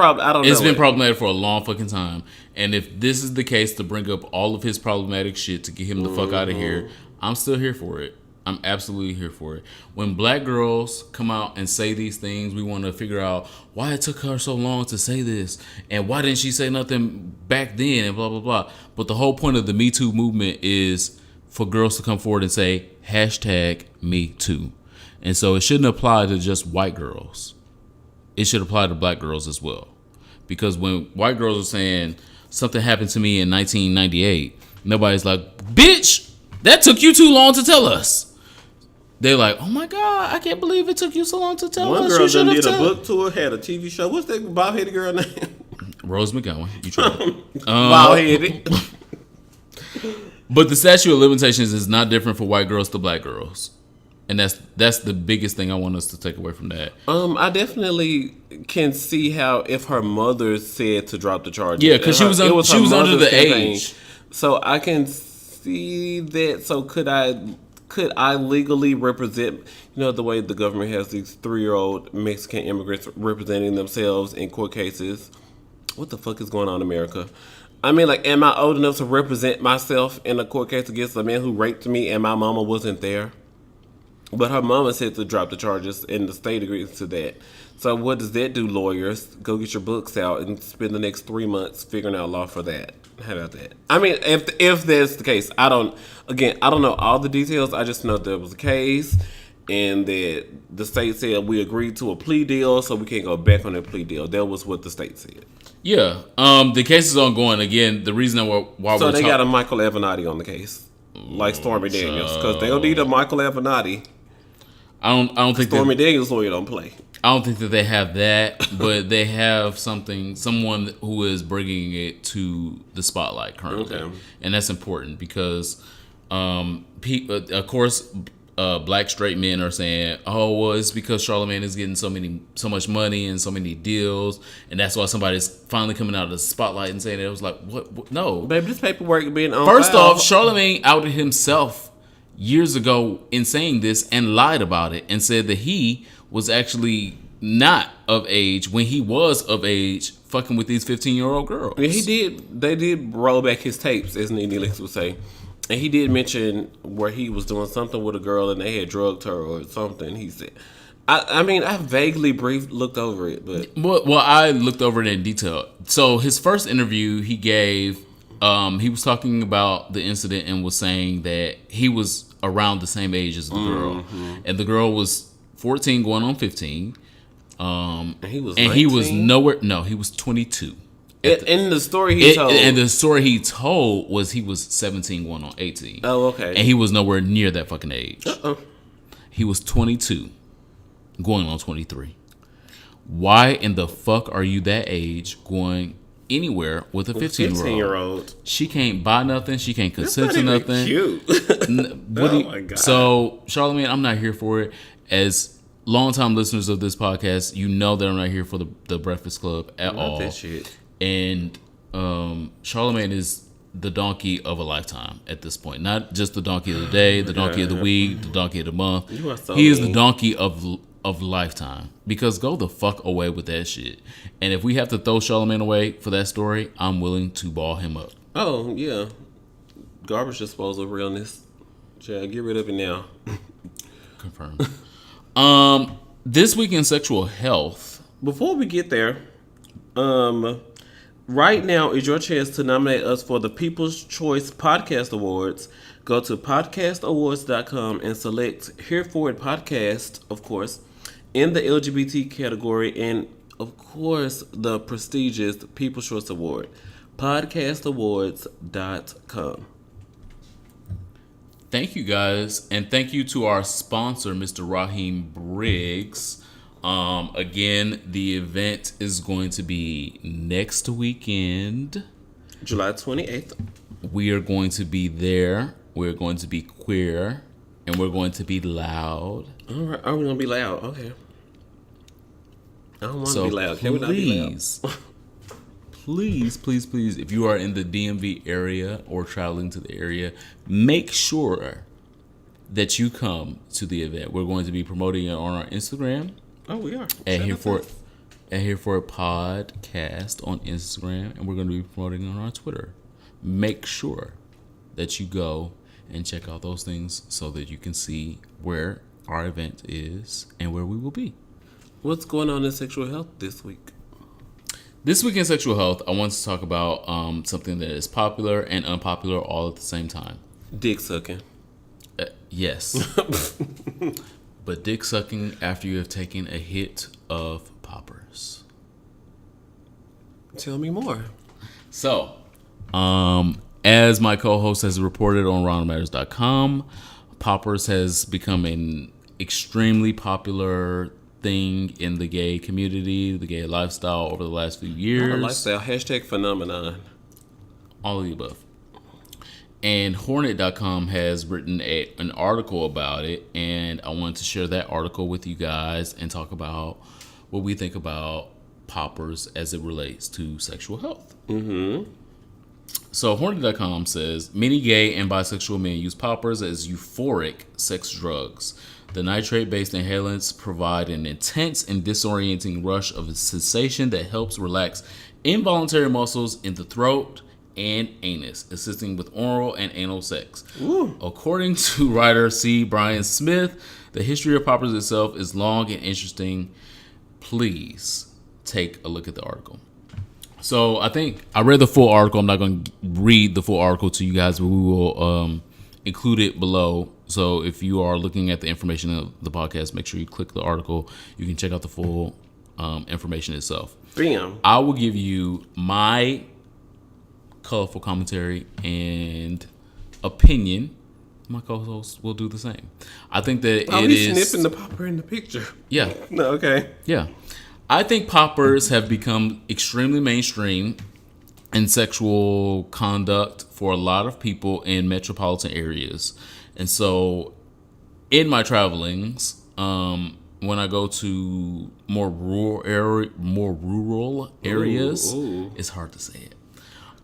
problematic for a long fucking time. And if this is the case to bring up all of his problematic shit to get him the fuck out of here, I'm still here for it. I'm absolutely here for it. When black girls come out and say these things, we want to figure out why it took her so long to say this, and why didn't she say nothing back then, and blah, blah, blah. But the whole point of the Me Too movement is for girls to come forward and say, #MeToo. And so it shouldn't apply to just white girls. It should apply to black girls as well. Because when white girls are saying something happened to me in 1998, nobody's like, bitch, that took you too long to tell us. They're like, oh my God, I can't believe it took you so long to tell us. One girl done did a book tour, had a TV show. What's that bald-headed girl name? Rose McGowan. You tried. Bald-headed. But the statute of limitations is not different for white girls to black girls. And that's the biggest thing I want us to take away from that. I definitely can see how if her mother said to drop the charges. Yeah, because she was under the age. So I can see that. So could I legally represent, the way the government has these 3-year-old Mexican immigrants representing themselves in court cases? What the fuck is going on in America? I mean, like, am I old enough to represent myself in a court case against a man who raped me and my mama wasn't there? But her mama said to drop the charges, and the state agrees to that. So what does that do, lawyers? Go get your books out and spend the next 3 months figuring out law for that. How about that? I mean, if that's the case, I don't know all the details. I just know there was a case, and that the state said we agreed to a plea deal, so we can't go back on that plea deal. That was what the state said. Yeah. The case is ongoing. Again, the reason why so they got a Michael Avenatti on the case, like Stormy Daniels, because they'll need a Michael Avenatti. I don't think Stormy Daniels' lawyer don't play. I don't think that they have that, but they have someone who is bringing it to the spotlight currently, and that's important because, of course, black straight men are saying, "Oh, well, it's because Charlamagne is getting so much money and so many deals, and that's why somebody's finally coming out of the spotlight and saying it." It was like, what? No, baby, this paperwork being on. First off, Charlamagne outed himself years ago in saying this and lied about it and said that he was actually not of age when he was of age fucking with these 15-year-old girls. Yeah, he did. They did roll back his tapes, as Neelix would say. And he did mention where he was doing something with a girl and they had drugged her or something. He said, I mean, I vaguely looked over it, but. Well, I looked over it in detail. So his first interview he gave, he was talking about the incident and was saying that he was around the same age as the girl. Mm-hmm. And the girl was 14 going on 15. And he was 19? He was nowhere. No, he was 22. In the story he told. And the story he told was he was 17 going on 18. Oh, okay. And he was nowhere near that fucking age. He was 22 going on 23. Why in the fuck are you that age going anywhere with a 15-year-old? She can't buy nothing. She can't consent to nothing. Cute. My God. So, Charlamagne, I'm not here for it. As longtime listeners of this podcast, you know that I'm not here for the Breakfast Club at all. That shit. And Charlamagne is the donkey of a lifetime at this point. Not just the donkey of the day, the donkey of the week, the donkey of the month. He is the donkey of lifetime. Because go the fuck away with that shit. And if we have to throw Charlamagne away for that story, I'm willing to ball him up. Oh, yeah. Garbage disposal realness. Child, get rid of it now. Confirmed. This week in sexual health. Before we get there, right now is your chance to nominate us for the People's Choice Podcast Awards. Go to podcastawards.com and select Here For It Podcast, of course, in the LGBT category, and of course the prestigious People's Choice Award. Podcastawards.com. Thank you guys, and thank you to our sponsor, Mr. Raheem Briggs. Again, the event is going to be next weekend, July 28th. We are going to be there. We're going to be queer, and we're going to be loud. All right, are we gonna be loud? Okay. I don't want to be loud. Can we not be loud? Please, if you are in the DMV area or traveling to the area, make sure that you come to the event. We're going to be promoting it on our Instagram. Oh, we are. At Here For It Podcast on Instagram, and we're going to be promoting it on our Twitter. Make sure that you go and check out those things so that you can see where our event is and where we will be. What's going on in sexual health this week? This week in sexual health, I want to talk about something that is popular and unpopular all at the same time. Dick sucking. Yes. But dick sucking after you have taken a hit of poppers. Tell me more. So, as my co-host has reported on RonaldMatters.com, poppers has become an extremely popular thing in the gay community, the gay lifestyle over the last few years. Not a lifestyle, #phenomenon. All of the above. And Hornet.com has written an article about it, and I wanted to share that article with you guys and talk about what we think about poppers as it relates to sexual health. Mm-hmm. So Hornet.com says, many gay and bisexual men use poppers as euphoric sex drugs. The nitrate-based inhalants provide an intense and disorienting rush of sensation that helps relax involuntary muscles in the throat and anus, assisting with oral and anal sex. Ooh. According to writer C. Brian Smith, the history of poppers itself is long and interesting. Please take a look at the article. So I think I read the full article. I'm not going to read the full article to you guys, but we will include it below. So if you are looking at the information of the podcast, make sure you click the article. You can check out the full information itself. Bam. I will give you my colorful commentary and opinion. My co-host will do the same. I think that it is sniffing the popper in the picture. Yeah. No, okay. Yeah. I think poppers have become extremely mainstream in sexual conduct for a lot of people in metropolitan areas. And so in my travelings, when I go to more rural areas, ooh. It's hard to say it.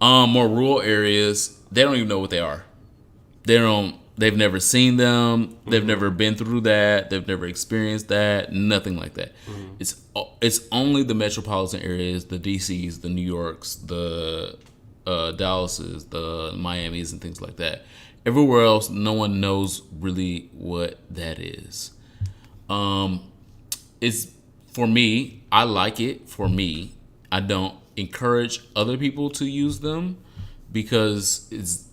More rural areas, they don't even know what they are. They've never seen them. They've never been through that. They've never experienced that. Nothing like that. It's only the metropolitan areas, the DCs, the New Yorks, the Dallases, the Miamis, and things like that. Everywhere else, no one knows really what that is. It's for me. I like it. For me, I don't encourage other people to use them because it's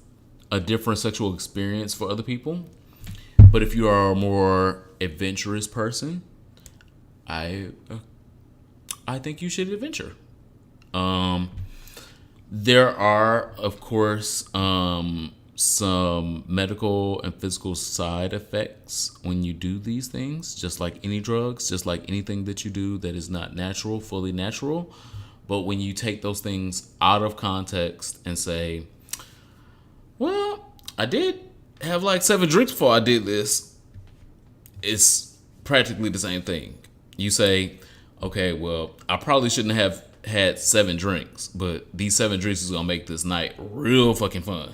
a different sexual experience for other people. But if you are a more adventurous person, I think you should adventure. There are, of course, some medical and physical side effects when you do these things, just like any drugs, just like anything that you do that is not natural, fully natural. But when you take those things out of context and say, well, I did have like 7 drinks before I did this, it's practically the same thing. You say, okay, well, I probably shouldn't have had 7 drinks, but these 7 drinks is going to make this night real fucking fun.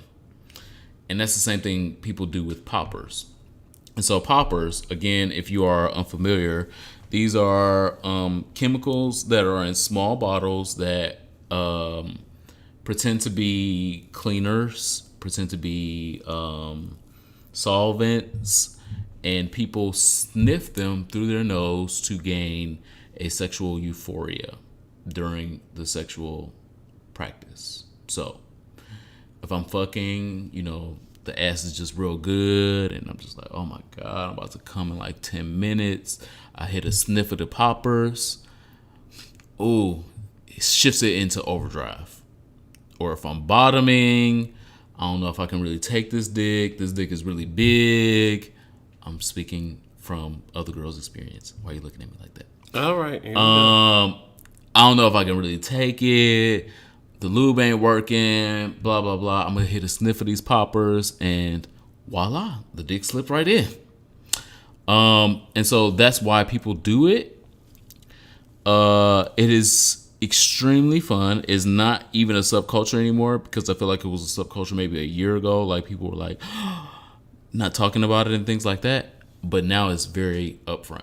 And that's the same thing people do with poppers. And so poppers, again, if you are unfamiliar, these are chemicals that are in small bottles that pretend to be cleaners, pretend to be solvents, and people sniff them through their nose to gain a sexual euphoria during the sexual practice. So, if I'm fucking, the ass is just real good, and I'm just like, oh my God, I'm about to come in like 10 minutes. I hit a sniff of the poppers. Ooh, it shifts it into overdrive. Or if I'm bottoming, I don't know if I can really take this dick. This dick is really big. I'm speaking from other girls' experience. Why are you looking at me like that? All right. I don't know if I can really take it. The lube ain't working. Blah, blah, blah. I'm going to hit a sniff of these poppers, and voila, the dick slipped right in. And so that's why people do it. It is extremely fun. It's not even a subculture anymore, because I feel like it was a subculture maybe a year ago. Like, people were like not talking about it and things like that. But now it's very upfront.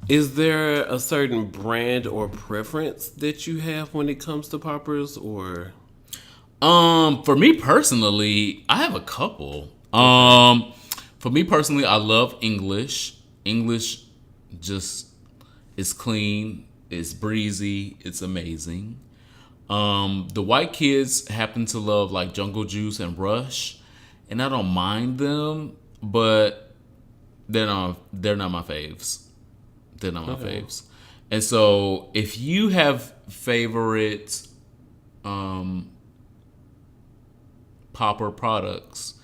Is there a certain brand or preference that you have when it comes to poppers, or? For me personally, I have a couple. For me personally, I love English. English just is clean, it's breezy, it's amazing. The white kids happen to love like Jungle Juice and Rush, and I don't mind them, but they're not my faves. They're not my faves. And so if you have favorite popper products,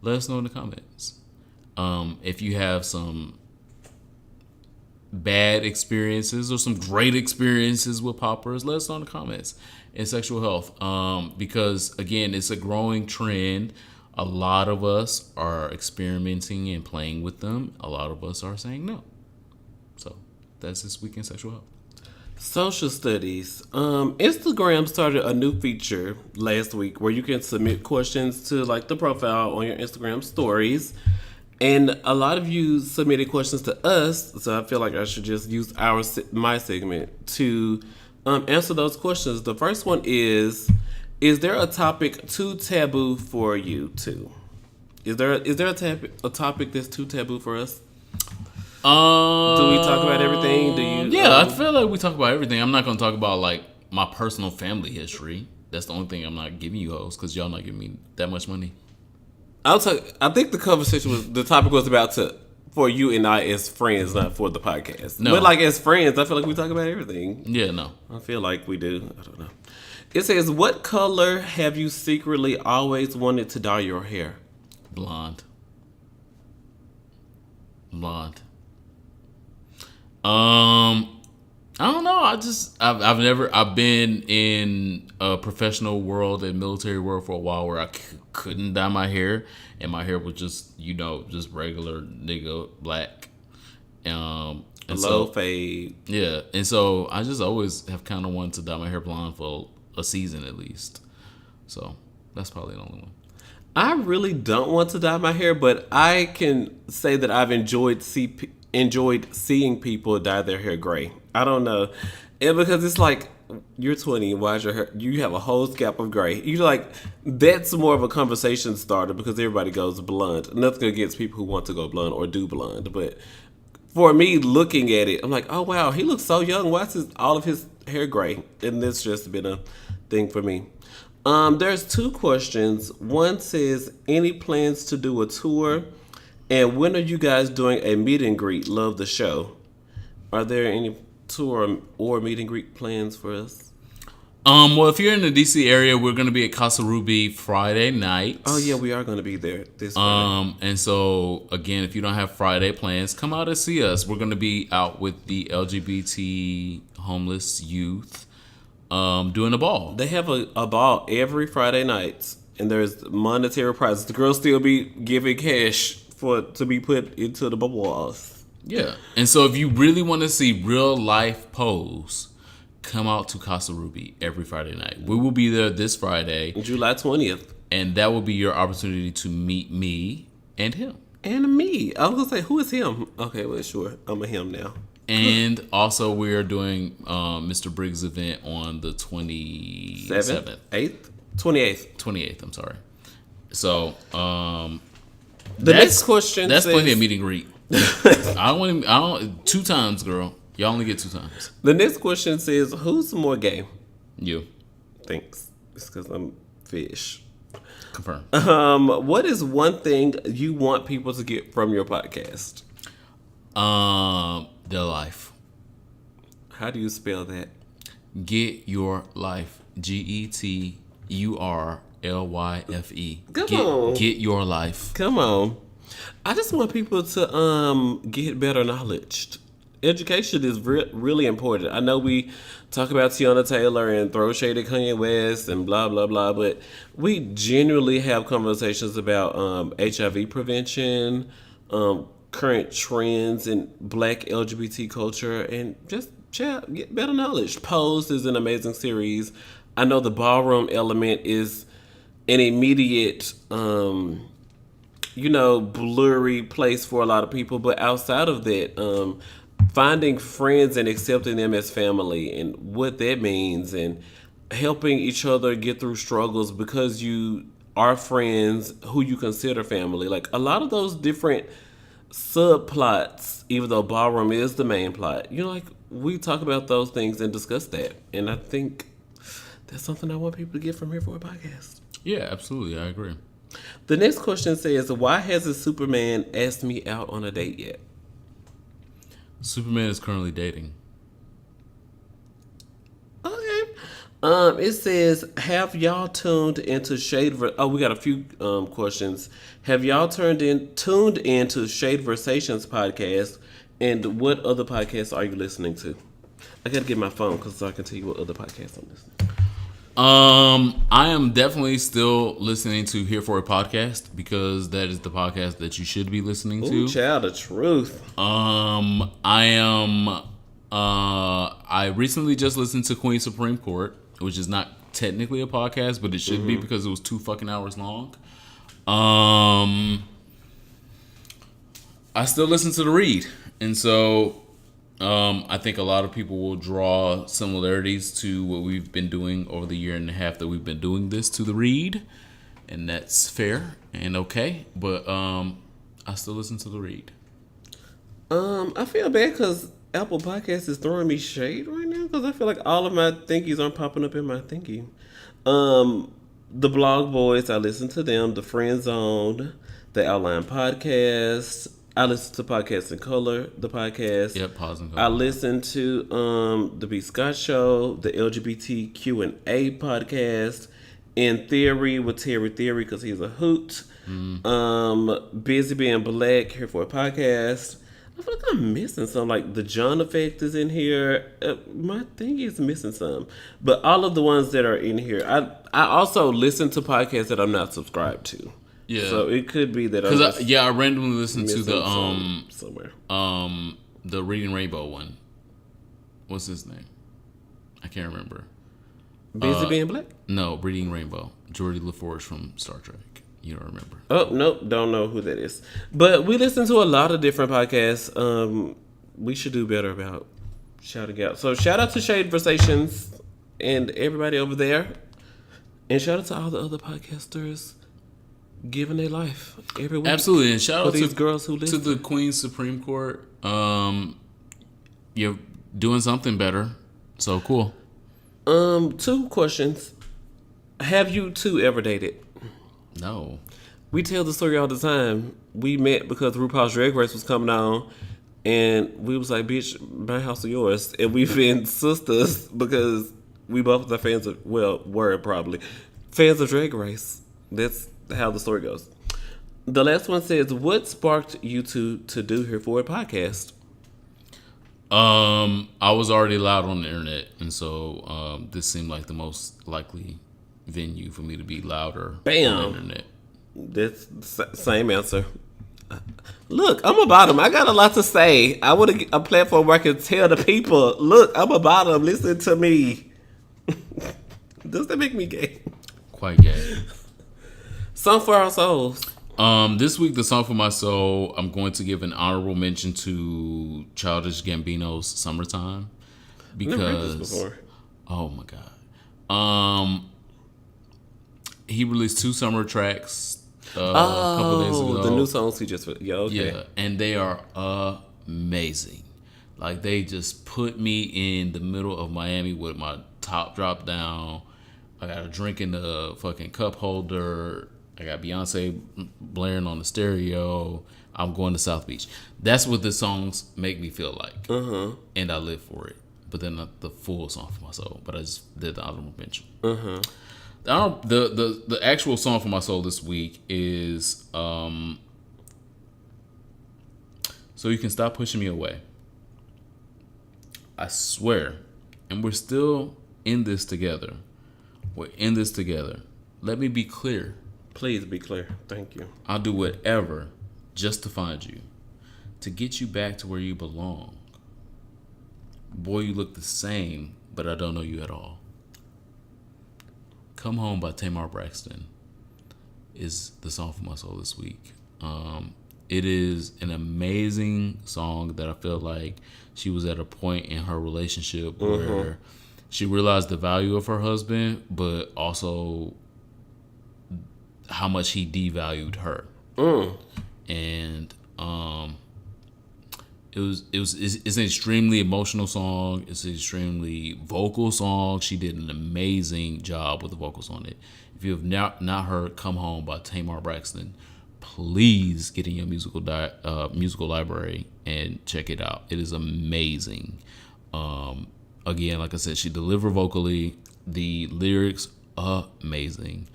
let us know in the comments. If you have some bad experiences or some great experiences with poppers, let us know in the comments. And sexual health, because again, it's a growing trend. A lot of us are experimenting and playing with them. A lot of us are saying no. So that's this week in sexual health. Social studies. Instagram started a new feature last week where you can submit questions to like the profile on your Instagram stories. And a lot of you submitted questions to us, so I feel like I should just use my segment to answer those questions. The first one is there a topic too taboo for you two? Is there a topic that's too taboo for us? Do we talk about everything? Do you? Yeah, I feel like we talk about everything. I'm not going to talk about like my personal family history. That's the only thing I'm not giving you hoes, because y'all not giving me that much money. I think the topic was about for you and I as friends, not for the podcast. No. But like as friends, I feel like we talk about everything. Yeah, no. I feel like we do. I don't know. It says, what color have you secretly always wanted to dye your hair? Blonde. I don't know. I've been in a professional world and military world for a while where I couldn't dye my hair, and my hair was just regular nigga black. Low fade. Yeah, and so I just always have kind of wanted to dye my hair blonde for a season at least. So that's probably the only one. I really don't want to dye my hair, but I can say that I've enjoyed seeing people dye their hair gray. I don't know. And because it's like, you're 20, why is your hair, you have a whole scalp of gray. You're like, that's more of a conversation starter because everybody goes blonde. Nothing against people who want to go blonde or do blonde. But for me, looking at it, I'm like, oh wow, he looks so young. Why is all of his hair gray? And this just been a thing for me. There's two questions. One says, any plans to do a tour? And when are you guys doing a meet and greet? Love the show. Are there any tour or meet and greet plans for us? Well, if you're in the DC area, we're going to be at Casa Ruby Friday night. Oh yeah, we are going to be there this Friday. And so again, if you don't have Friday plans, come out and see us. We're going to be out with the LGBT homeless youth, doing a ball. They have a ball every Friday night, and there's monetary prizes. The girls still be giving cash to be put into the balls. Yeah, and so if you really want to see real life pose, come out to Casa Ruby every Friday night. We will be there this Friday, July 20th, and that will be your opportunity to meet me and him. And me. I was gonna say, who is him? Okay, well, sure, I'm a him now. And also, we are doing Mr. Briggs' event on the 27th. 8th? 28th. 28th, I'm sorry. So, The next question that's says, plenty of meet and greet. I don't 2 times, girl. Y'all only get 2 times. the next question says, who's more gay? You Thanks. It's because I'm fish. confirm. What is one thing you want people to get from your podcast? Their life. How do you spell that? Get your life. GETURLYFE. Come on. Get your life. Come on. I just want people to get better knowledge. Education is really important. I know we talk about Tiana Taylor and throw shade at Kanye West and blah, blah, blah, but we genuinely have conversations about HIV prevention, current trends in Black LGBT culture, and just get better knowledge. Pose is an amazing series. I know the ballroom element is an immediate, blurry place for a lot of people, but outside of that, finding friends and accepting them as family and what that means, and helping each other get through struggles because you are friends who you consider family. Like a lot of those different subplots, even though ballroom is the main plot, we talk about those things and discuss that. And I think that's something I want people to get from here for a podcast. Yeah, absolutely. I agree. The next question says, why hasn't Superman asked me out on a date yet? Superman is currently dating. Okay. It says, have y'all tuned into we got a few questions. Have y'all tuned into Shadeversations podcast, and what other podcasts are you listening to? I gotta get my phone so I can tell you what other podcasts I'm listening to. I am definitely still listening to Here for a Podcast because that is the podcast that you should be listening to. Ooh, child of truth. I recently just listened to Queen Supreme Court, which is not technically a podcast, but it should be because it was 2 fucking hours long. I still listen to The Read, and so I think a lot of people will draw similarities to what we've been doing over the year and a half that we've been doing this to The Read, and that's fair and okay. But I still listen to The Read. I feel bad because Apple Podcasts is throwing me shade right now because I feel like all of my thingies aren't popping up in my thingy. The Blog Boys, I listen to them. The Friend Zone, the Outline Podcast. I listen to Podcasts in Color, the podcast. Yep, pause and color. I listen to the B. Scott Show, the LGBTQ&A podcast, In Theory with Terry Theory because he's a hoot. Busy Being Black, Here for a Podcast. I feel like I'm missing some. Like the John Effect is in here. My thing is missing some. But all of the ones that are in here, I also listen to podcasts that I'm not subscribed to. Yeah. So it could be that I randomly listened to the somewhere. The Reading Rainbow one. What's his name? I can't remember. Busy Being Black? No, Reading Rainbow. Geordie LaForge from Star Trek. You don't remember? Oh, nope. Don't know who that is. But we listen to a lot of different podcasts. We should do better about shouting out. So shout out to Shadeversations and everybody over there. And shout out to all the other podcasters giving their life every week. Absolutely. And shout out to these girls who listen. To the Queen Supreme Court. You're doing something better. So cool. 2 questions. Have you two ever dated? No. We tell the story all the time. We met because RuPaul's Drag Race was coming on, and we was like, bitch, my house or yours. And we've been sisters because we both are fans of, were probably, fans of Drag Race. That's how the story goes. The last one says, what sparked you two to do Here for a Podcast? I was already loud on the internet, and so this seemed like the most likely venue for me to be louder on the internet. That's the same answer. Look, I'm about them. I got a lot to say. I want a platform where I can tell the people, look, I'm about them. Listen to me. Does that make me gay? Quite gay. Song for our souls. This week, the song for my soul, I'm going to give an honorable mention to Childish Gambino's "Summertime" because never heard this before. Oh my god, he released 2 summer tracks a couple days ago. The new songs he just okay. Yeah, and they are amazing. Like, they just put me in the middle of Miami with my top drop down. I got a drink in the fucking cup holder. I got Beyonce blaring on the stereo. I'm going to South Beach. That's what the songs make me feel like. And I live for it. But they're not the full song for my soul. But I just did the honorable mention. The actual song for my soul this week is So You Can Stop Pushing Me Away. I swear, and we're still in this together. We're in this together. Let me be clear. Please be clear. Thank you. I'll do whatever just to find you, to get you back to where you belong. Boy, you look the same, but I don't know you at all. Come Home by Tamar Braxton is the song for my soul this week. It is an amazing song that I feel like she was at a point in her relationship where she realized the value of her husband, but also how much he devalued her. And it's an extremely emotional song. It's an extremely vocal song. She did an amazing job with the vocals on it. If you have not heard "Come Home" by Tamar Braxton, please get in your musical library and check it out. It is amazing. Again, like I said, she delivered vocally. The lyrics amazing,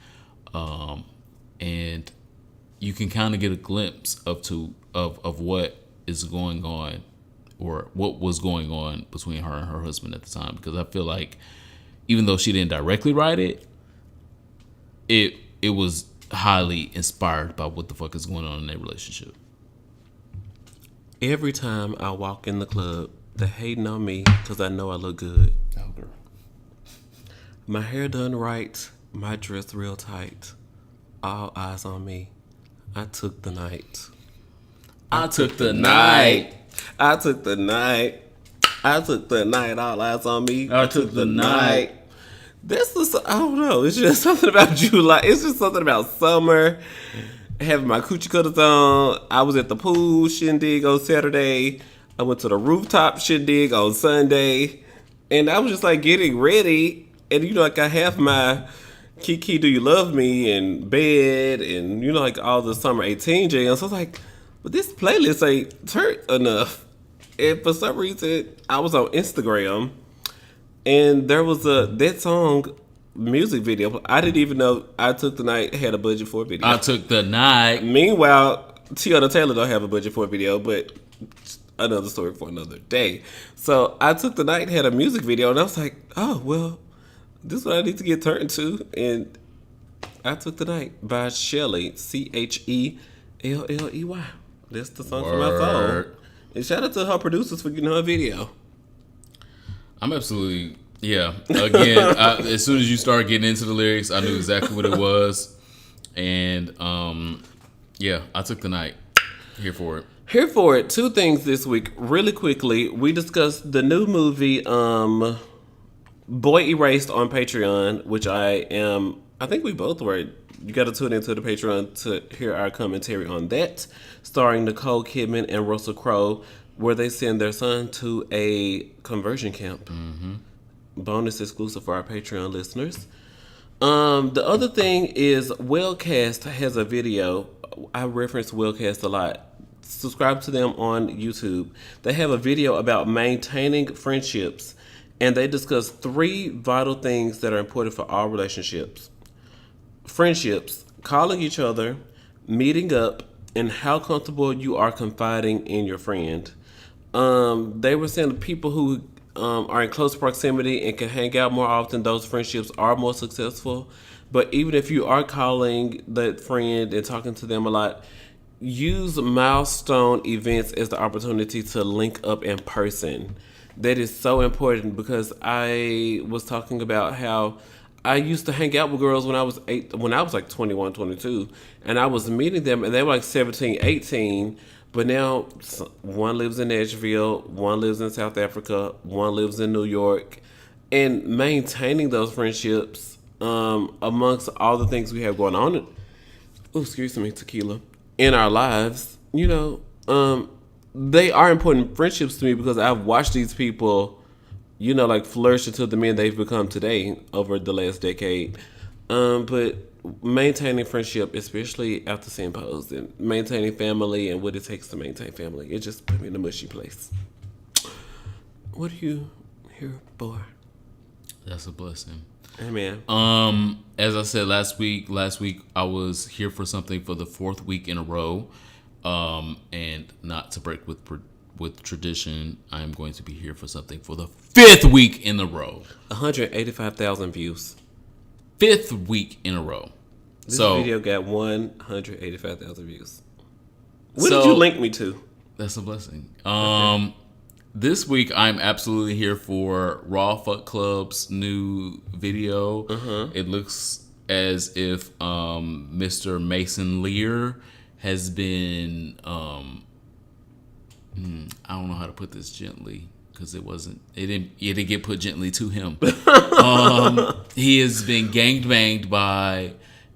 and you can kind of get a glimpse of what is going on, or what was going on between her and her husband at the time. Because I feel like, even though she didn't directly write it, it was highly inspired by what the fuck is going on in their relationship. Every time I walk in the club, they're hating on me because I know I look good. Oh, girl. My hair done right, my dress real tight. All eyes on me. I took the night. I took the night. I took the night. I took the night. All eyes on me. I took the night. This is, I don't know. It's just something about July. It's just something about summer. Having my coochie cutters on. I was at the pool shindig on Saturday. I went to the rooftop shindig on Sunday. And I was just like getting ready. And you know, like I have my Kiki Do You Love Me and bed and you know, like all the summer 18 jams. So I was like, but this playlist ain't turned enough. And for some reason, I was on Instagram and there was that song music video. I didn't even know I Took the Night had a budget for a video. I took the night. Meanwhile, Tiana Taylor don't have a budget for a video, but another story for another day. So I Took the Night had a music video and I was like, oh, well, this is what I need to get turned to. And I Took the Night by Shelly, Chelley. That's the song for my phone. And shout out to her producers for getting her video. I'm absolutely, yeah. Again, as soon as you started getting into the lyrics, I knew exactly what it was. And yeah, I Took the Night. Here for it. Here for it. Two things this week. Really quickly, we discussed the new movie Boy Erased on Patreon, which I think we both were. You got to tune into the Patreon to hear our commentary on that, starring Nicole Kidman and Russell Crowe, where they send their son to a conversion camp. Bonus exclusive for our Patreon listeners. The other thing is Wellcast has a video. I reference Wellcast a lot. Subscribe to them on YouTube. They have a video about maintaining friendships, and they discuss 3 vital things that are important for all relationships. Friendships, calling each other, meeting up, and how comfortable you are confiding in your friend. They were saying people who are in close proximity and can hang out more often, those friendships are more successful. But even if you are calling that friend and talking to them a lot, use milestone events as the opportunity to link up in person. That is so important because I was talking about how I used to hang out with girls when I was like 21, 22, and I was meeting them and they were like 17, 18, but now one lives in Nashville, one lives in South Africa, one lives in New York, and maintaining those friendships amongst all the things we have going on. tequila, in our lives, they are important friendships to me because I've watched these people, like flourish into the men they've become today over the last decade. But maintaining friendship, especially after seeing Pose, and maintaining family and what it takes to maintain family, it just put me in a mushy place. What are you here for? That's a blessing. Amen. As I said last week I was here for something for the 4th week in a row. And not to break with tradition, I am going to be here for something for the 5th week in a row. 185,000 views. 5th week in a row. This video got 185,000 views. What did you link me to? That's a blessing. This week I'm absolutely here for Raw Fuck Club's new video. It looks as if Mr. Mason Lear has been I don't know how to put this gently because it didn't get put gently to him. He has been gangbanged by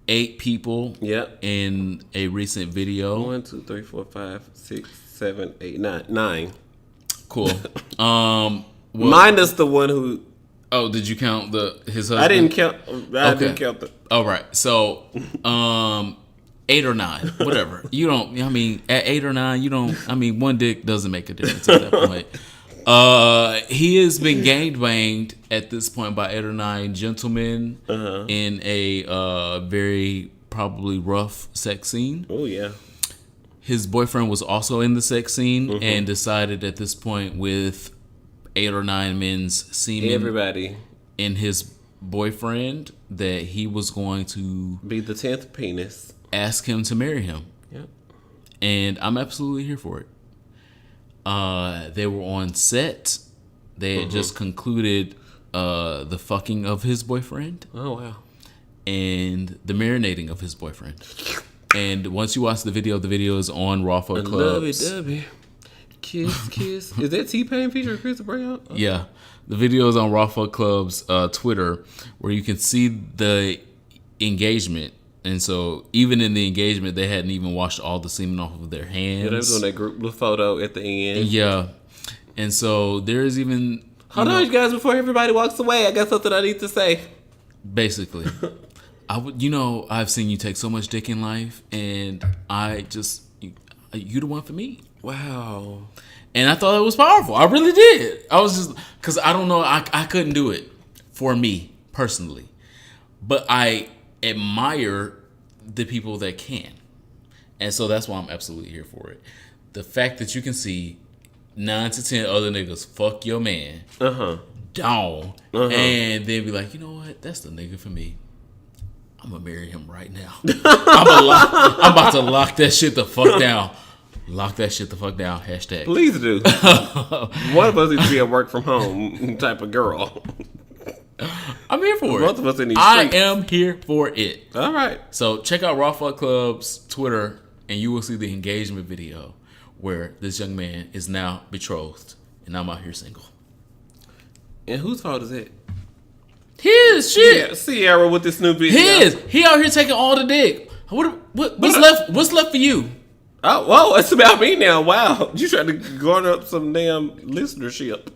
8 people. Yep. In a recent video. 1, 2, 3, 4, 5, 6, 7, 8, 9. Cool. Minus the one who. Oh, did you count his husband? I didn't count. I didn't count the. All right. So, 8 or 9, whatever. You don't. I mean, at 8 or 9, you don't. I mean, one dick doesn't make a difference at that point. He has been gangbanged at this point by 8 or 9 gentlemen in a very probably rough sex scene. Oh yeah. His boyfriend was also in the sex scene and decided at this point, with 8 or 9 men's semen, everybody in his boyfriend, that he was going to be the 10th penis. Ask him to marry him. Yep. And I'm absolutely here for it. They were on set. They had just concluded the fucking of his boyfriend. Oh wow. And the marinating of his boyfriend. And once you watch the video is on Raw Fuck Clubs. Lovey-dovey. Kiss, kiss. Is that T-Pain featuring Chris Brown? Oh. Yeah. The video is on Raw Fuck Club's Twitter, where you can see the engagement. And so even in the engagement, they hadn't even washed all the semen off of their hands. Yeah, they was on that group photo at the end. Yeah. And so there's even... Hold on, you guys, before everybody walks away, I got something I need to say. Basically. I've seen you take so much dick in life, and you the one for me. Wow. And I thought it was powerful. I really did. I was just, because I don't know, I couldn't do it for me personally. But I admire the people that can. And so that's why I'm absolutely here for it. The fact that you can see 9 to 10 other niggas fuck your man down and then be like, you know what? That's the nigga for me. I'm gonna marry him right now. I'm about to lock that shit the fuck down. Lock that shit the fuck down. Hashtag. Please do. One of us needs to be a work from home type of girl. I'm here for it. Both of us in these streets. I am here for it. All right. So check out Raw Fuck Club's Twitter, and you will see the engagement video where this young man is now betrothed, and I'm out here single. And whose fault is it? His shit. Yeah, Sierra with this new video. He out here taking all the dick. What's left? What's left for you? Oh, whoa! It's about me now. Wow, you trying to garner up some damn listenership.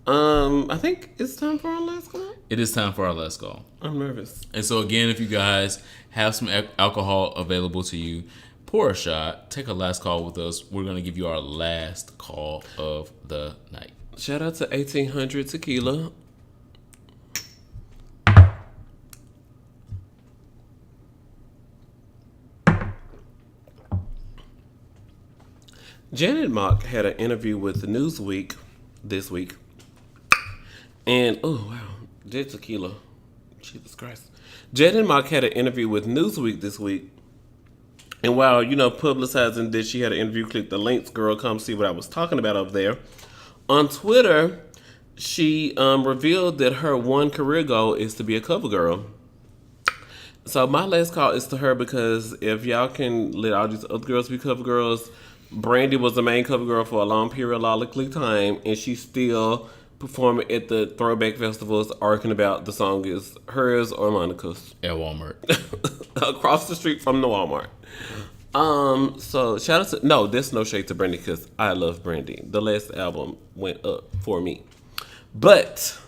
I think it's time for our last call. It is time for our last call. I'm nervous. And so again, if you guys have some alcohol available to you, pour a shot. Take a last call with us. We're gonna give you our last call of the night. Shout out to 1800 Tequila. Janet Mock had an interview with Newsweek this week. And, oh, wow. Dead tequila. Jesus Christ. Janet Mock had an interview with Newsweek this week. And while, publicizing that she had an interview, click the links, girl, come see what I was talking about over there. On Twitter, she revealed that her one career goal is to be a cover girl. So my last call is to her because if y'all can let all these other girls be cover girls, Brandy was the main cover girl for a long period of time, and she still performing at the Throwback Festivals arguing about the song is hers or Monica's. At Walmart. Across the street from the Walmart. So shout out to there's no shade to Brandy because I love Brandy. The last album went up for me. But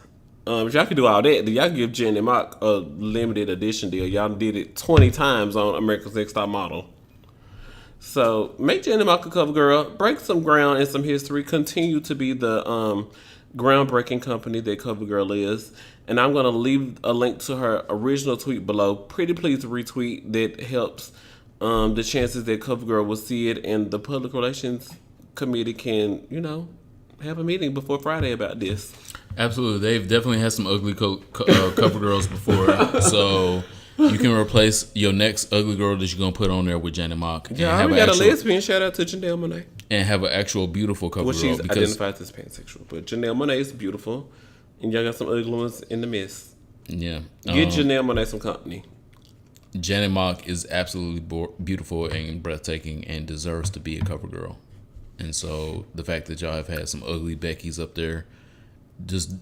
if y'all can do all that, then y'all give Jen and Mock a limited edition deal. Y'all did it 20 times on America's Next Top Model. So make Jen and Mock a cover girl, break some ground and some history, continue to be the groundbreaking company that CoverGirl is. And I'm going to leave a link to her original tweet below. Pretty please retweet. That helps the chances that CoverGirl will see it and the public relations committee can, have a meeting before Friday about this. Absolutely. They've definitely had some ugly cover girls before. So you can replace your next ugly girl that you're going to put on there with Janet Mock. Yeah, we got a lesbian. Shout out to Janelle Monáe. And have an actual beautiful cover girl. She's identified as pansexual. But Janelle Monáe is beautiful. And y'all got some ugly ones in the mist. Yeah. Get Janelle Monáe some company. Janet Mock is absolutely beautiful and breathtaking and deserves to be a cover girl. And so the fact that y'all have had some ugly Beckys up there, just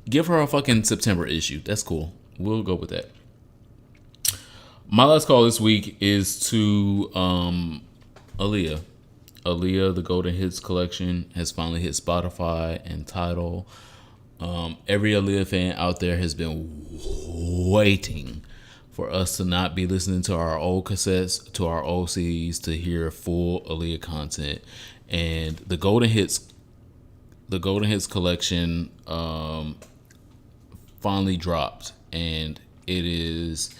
give her a fucking September issue. That's cool. We'll go with that. My last call this week is to Aaliyah. Aaliyah, the Golden Hits collection has finally hit Spotify and Tidal. Every Aaliyah fan out there has been waiting for us to not be listening to our old cassettes, to our old CDs, to hear full Aaliyah content. And the Golden Hits collection finally dropped, and it is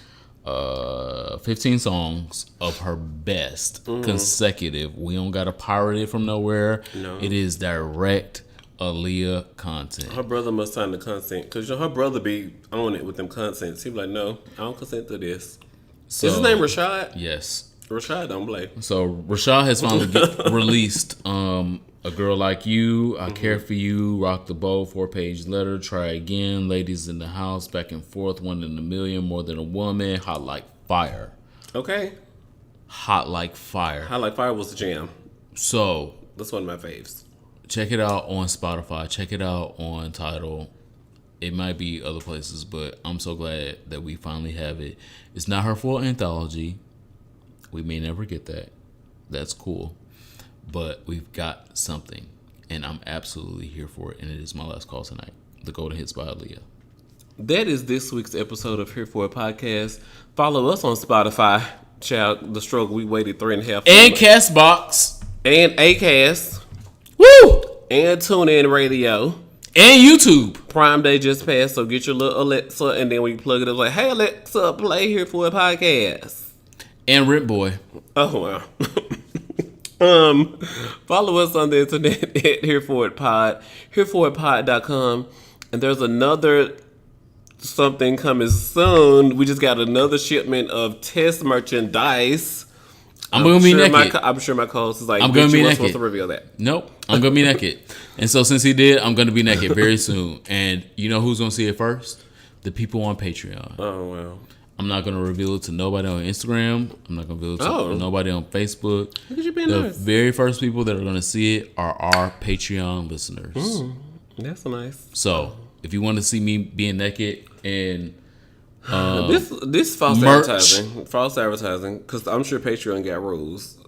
15 songs of her best consecutive. We don't got to pirate it from nowhere. No. It is direct Aaliyah content. Her brother must sign the consent because her brother be on it with them consents. He be like, no, I don't consent to this. So, is his name Rashad? Yes. Rashad don't play. So Rashad has finally released A Girl Like You, I Care For You, Rock the Boat, 4-page letter, Try Again, Ladies in the House, Back and Forth, One in a Million, More Than a Woman, Hot Like Fire. Okay. Hot Like Fire. Hot Like Fire was the jam. So that's one of my faves. Check it out on Spotify. Check it out on Tidal. It might be other places, but I'm so glad that we finally have it. It's not her full anthology. We may never get that. That's cool. But we've got something, and I'm absolutely here for it, and it is my last call tonight. The Golden Hits by Aaliyah. That is this week's episode of Here For It Podcast. Follow us on Spotify. Child, the struggle we waited 3.5 months. And Castbox. And Acast. Woo! And TuneIn Radio. And YouTube. Prime Day just passed, so get your little Alexa, and then when you plug it up, like, hey Alexa, play Here For It Podcast. And Rent Boy. Oh, wow. Follow us on the internet at Here For It Pod, hereforitpod.com. And there's another something coming soon. We just got another shipment of test merchandise. I'm going to be naked. I'm sure my co-host is like, I'm going to be naked. Supposed to reveal that. Nope. I'm going to be naked. And so since he did, I'm going to be naked very soon. And you know who's going to see it first? The people on Patreon. Oh, wow. I'm not going to reveal it to nobody on Instagram. I'm not going to reveal it to nobody on Facebook. Look at you being the nice. very first people that are going to see it are our Patreon listeners. That's nice. So if you want to see me being naked and this false advertising, because I'm sure Patreon got rules.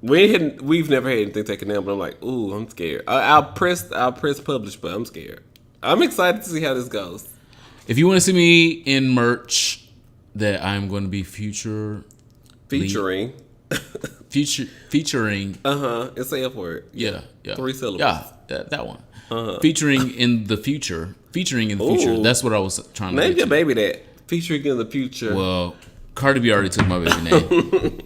We've never had anything taken down, but I'm like, ooh, I'm scared. I'll press publish, but I'm scared. I'm excited to see how this goes. If you want to see me in merch that I'm going to be featuring. Featuring. It's a F word. Yeah. 3 syllables. Yeah, that one. Featuring in the future. That's what I was trying to name your baby that. Featuring in the future. Well, Cardi B already took my baby name.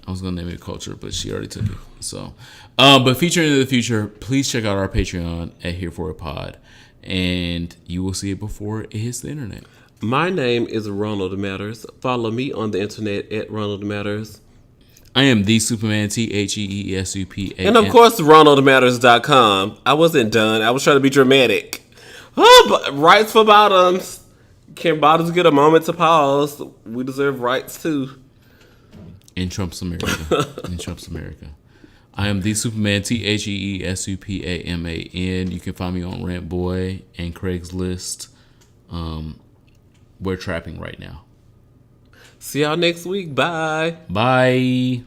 I was going to name it Culture, but she already took it. So, but featuring in the future, please check out our Patreon at Here For It Pod, and you will see it before it hits the internet. My name is Ronald Matters. Follow me on the internet at Ronald Matters. I am the Superman, TheEsupan. And of course, RonaldMatters.com. I wasn't done. I was trying to be dramatic. But rights for bottoms. Can bottoms get a moment to pause? We deserve rights too. In Trump's America. I am the Superman, TheSupaman. You can find me on Rant Boy and Craigslist. We're trapping right now. See y'all next week. Bye. Bye.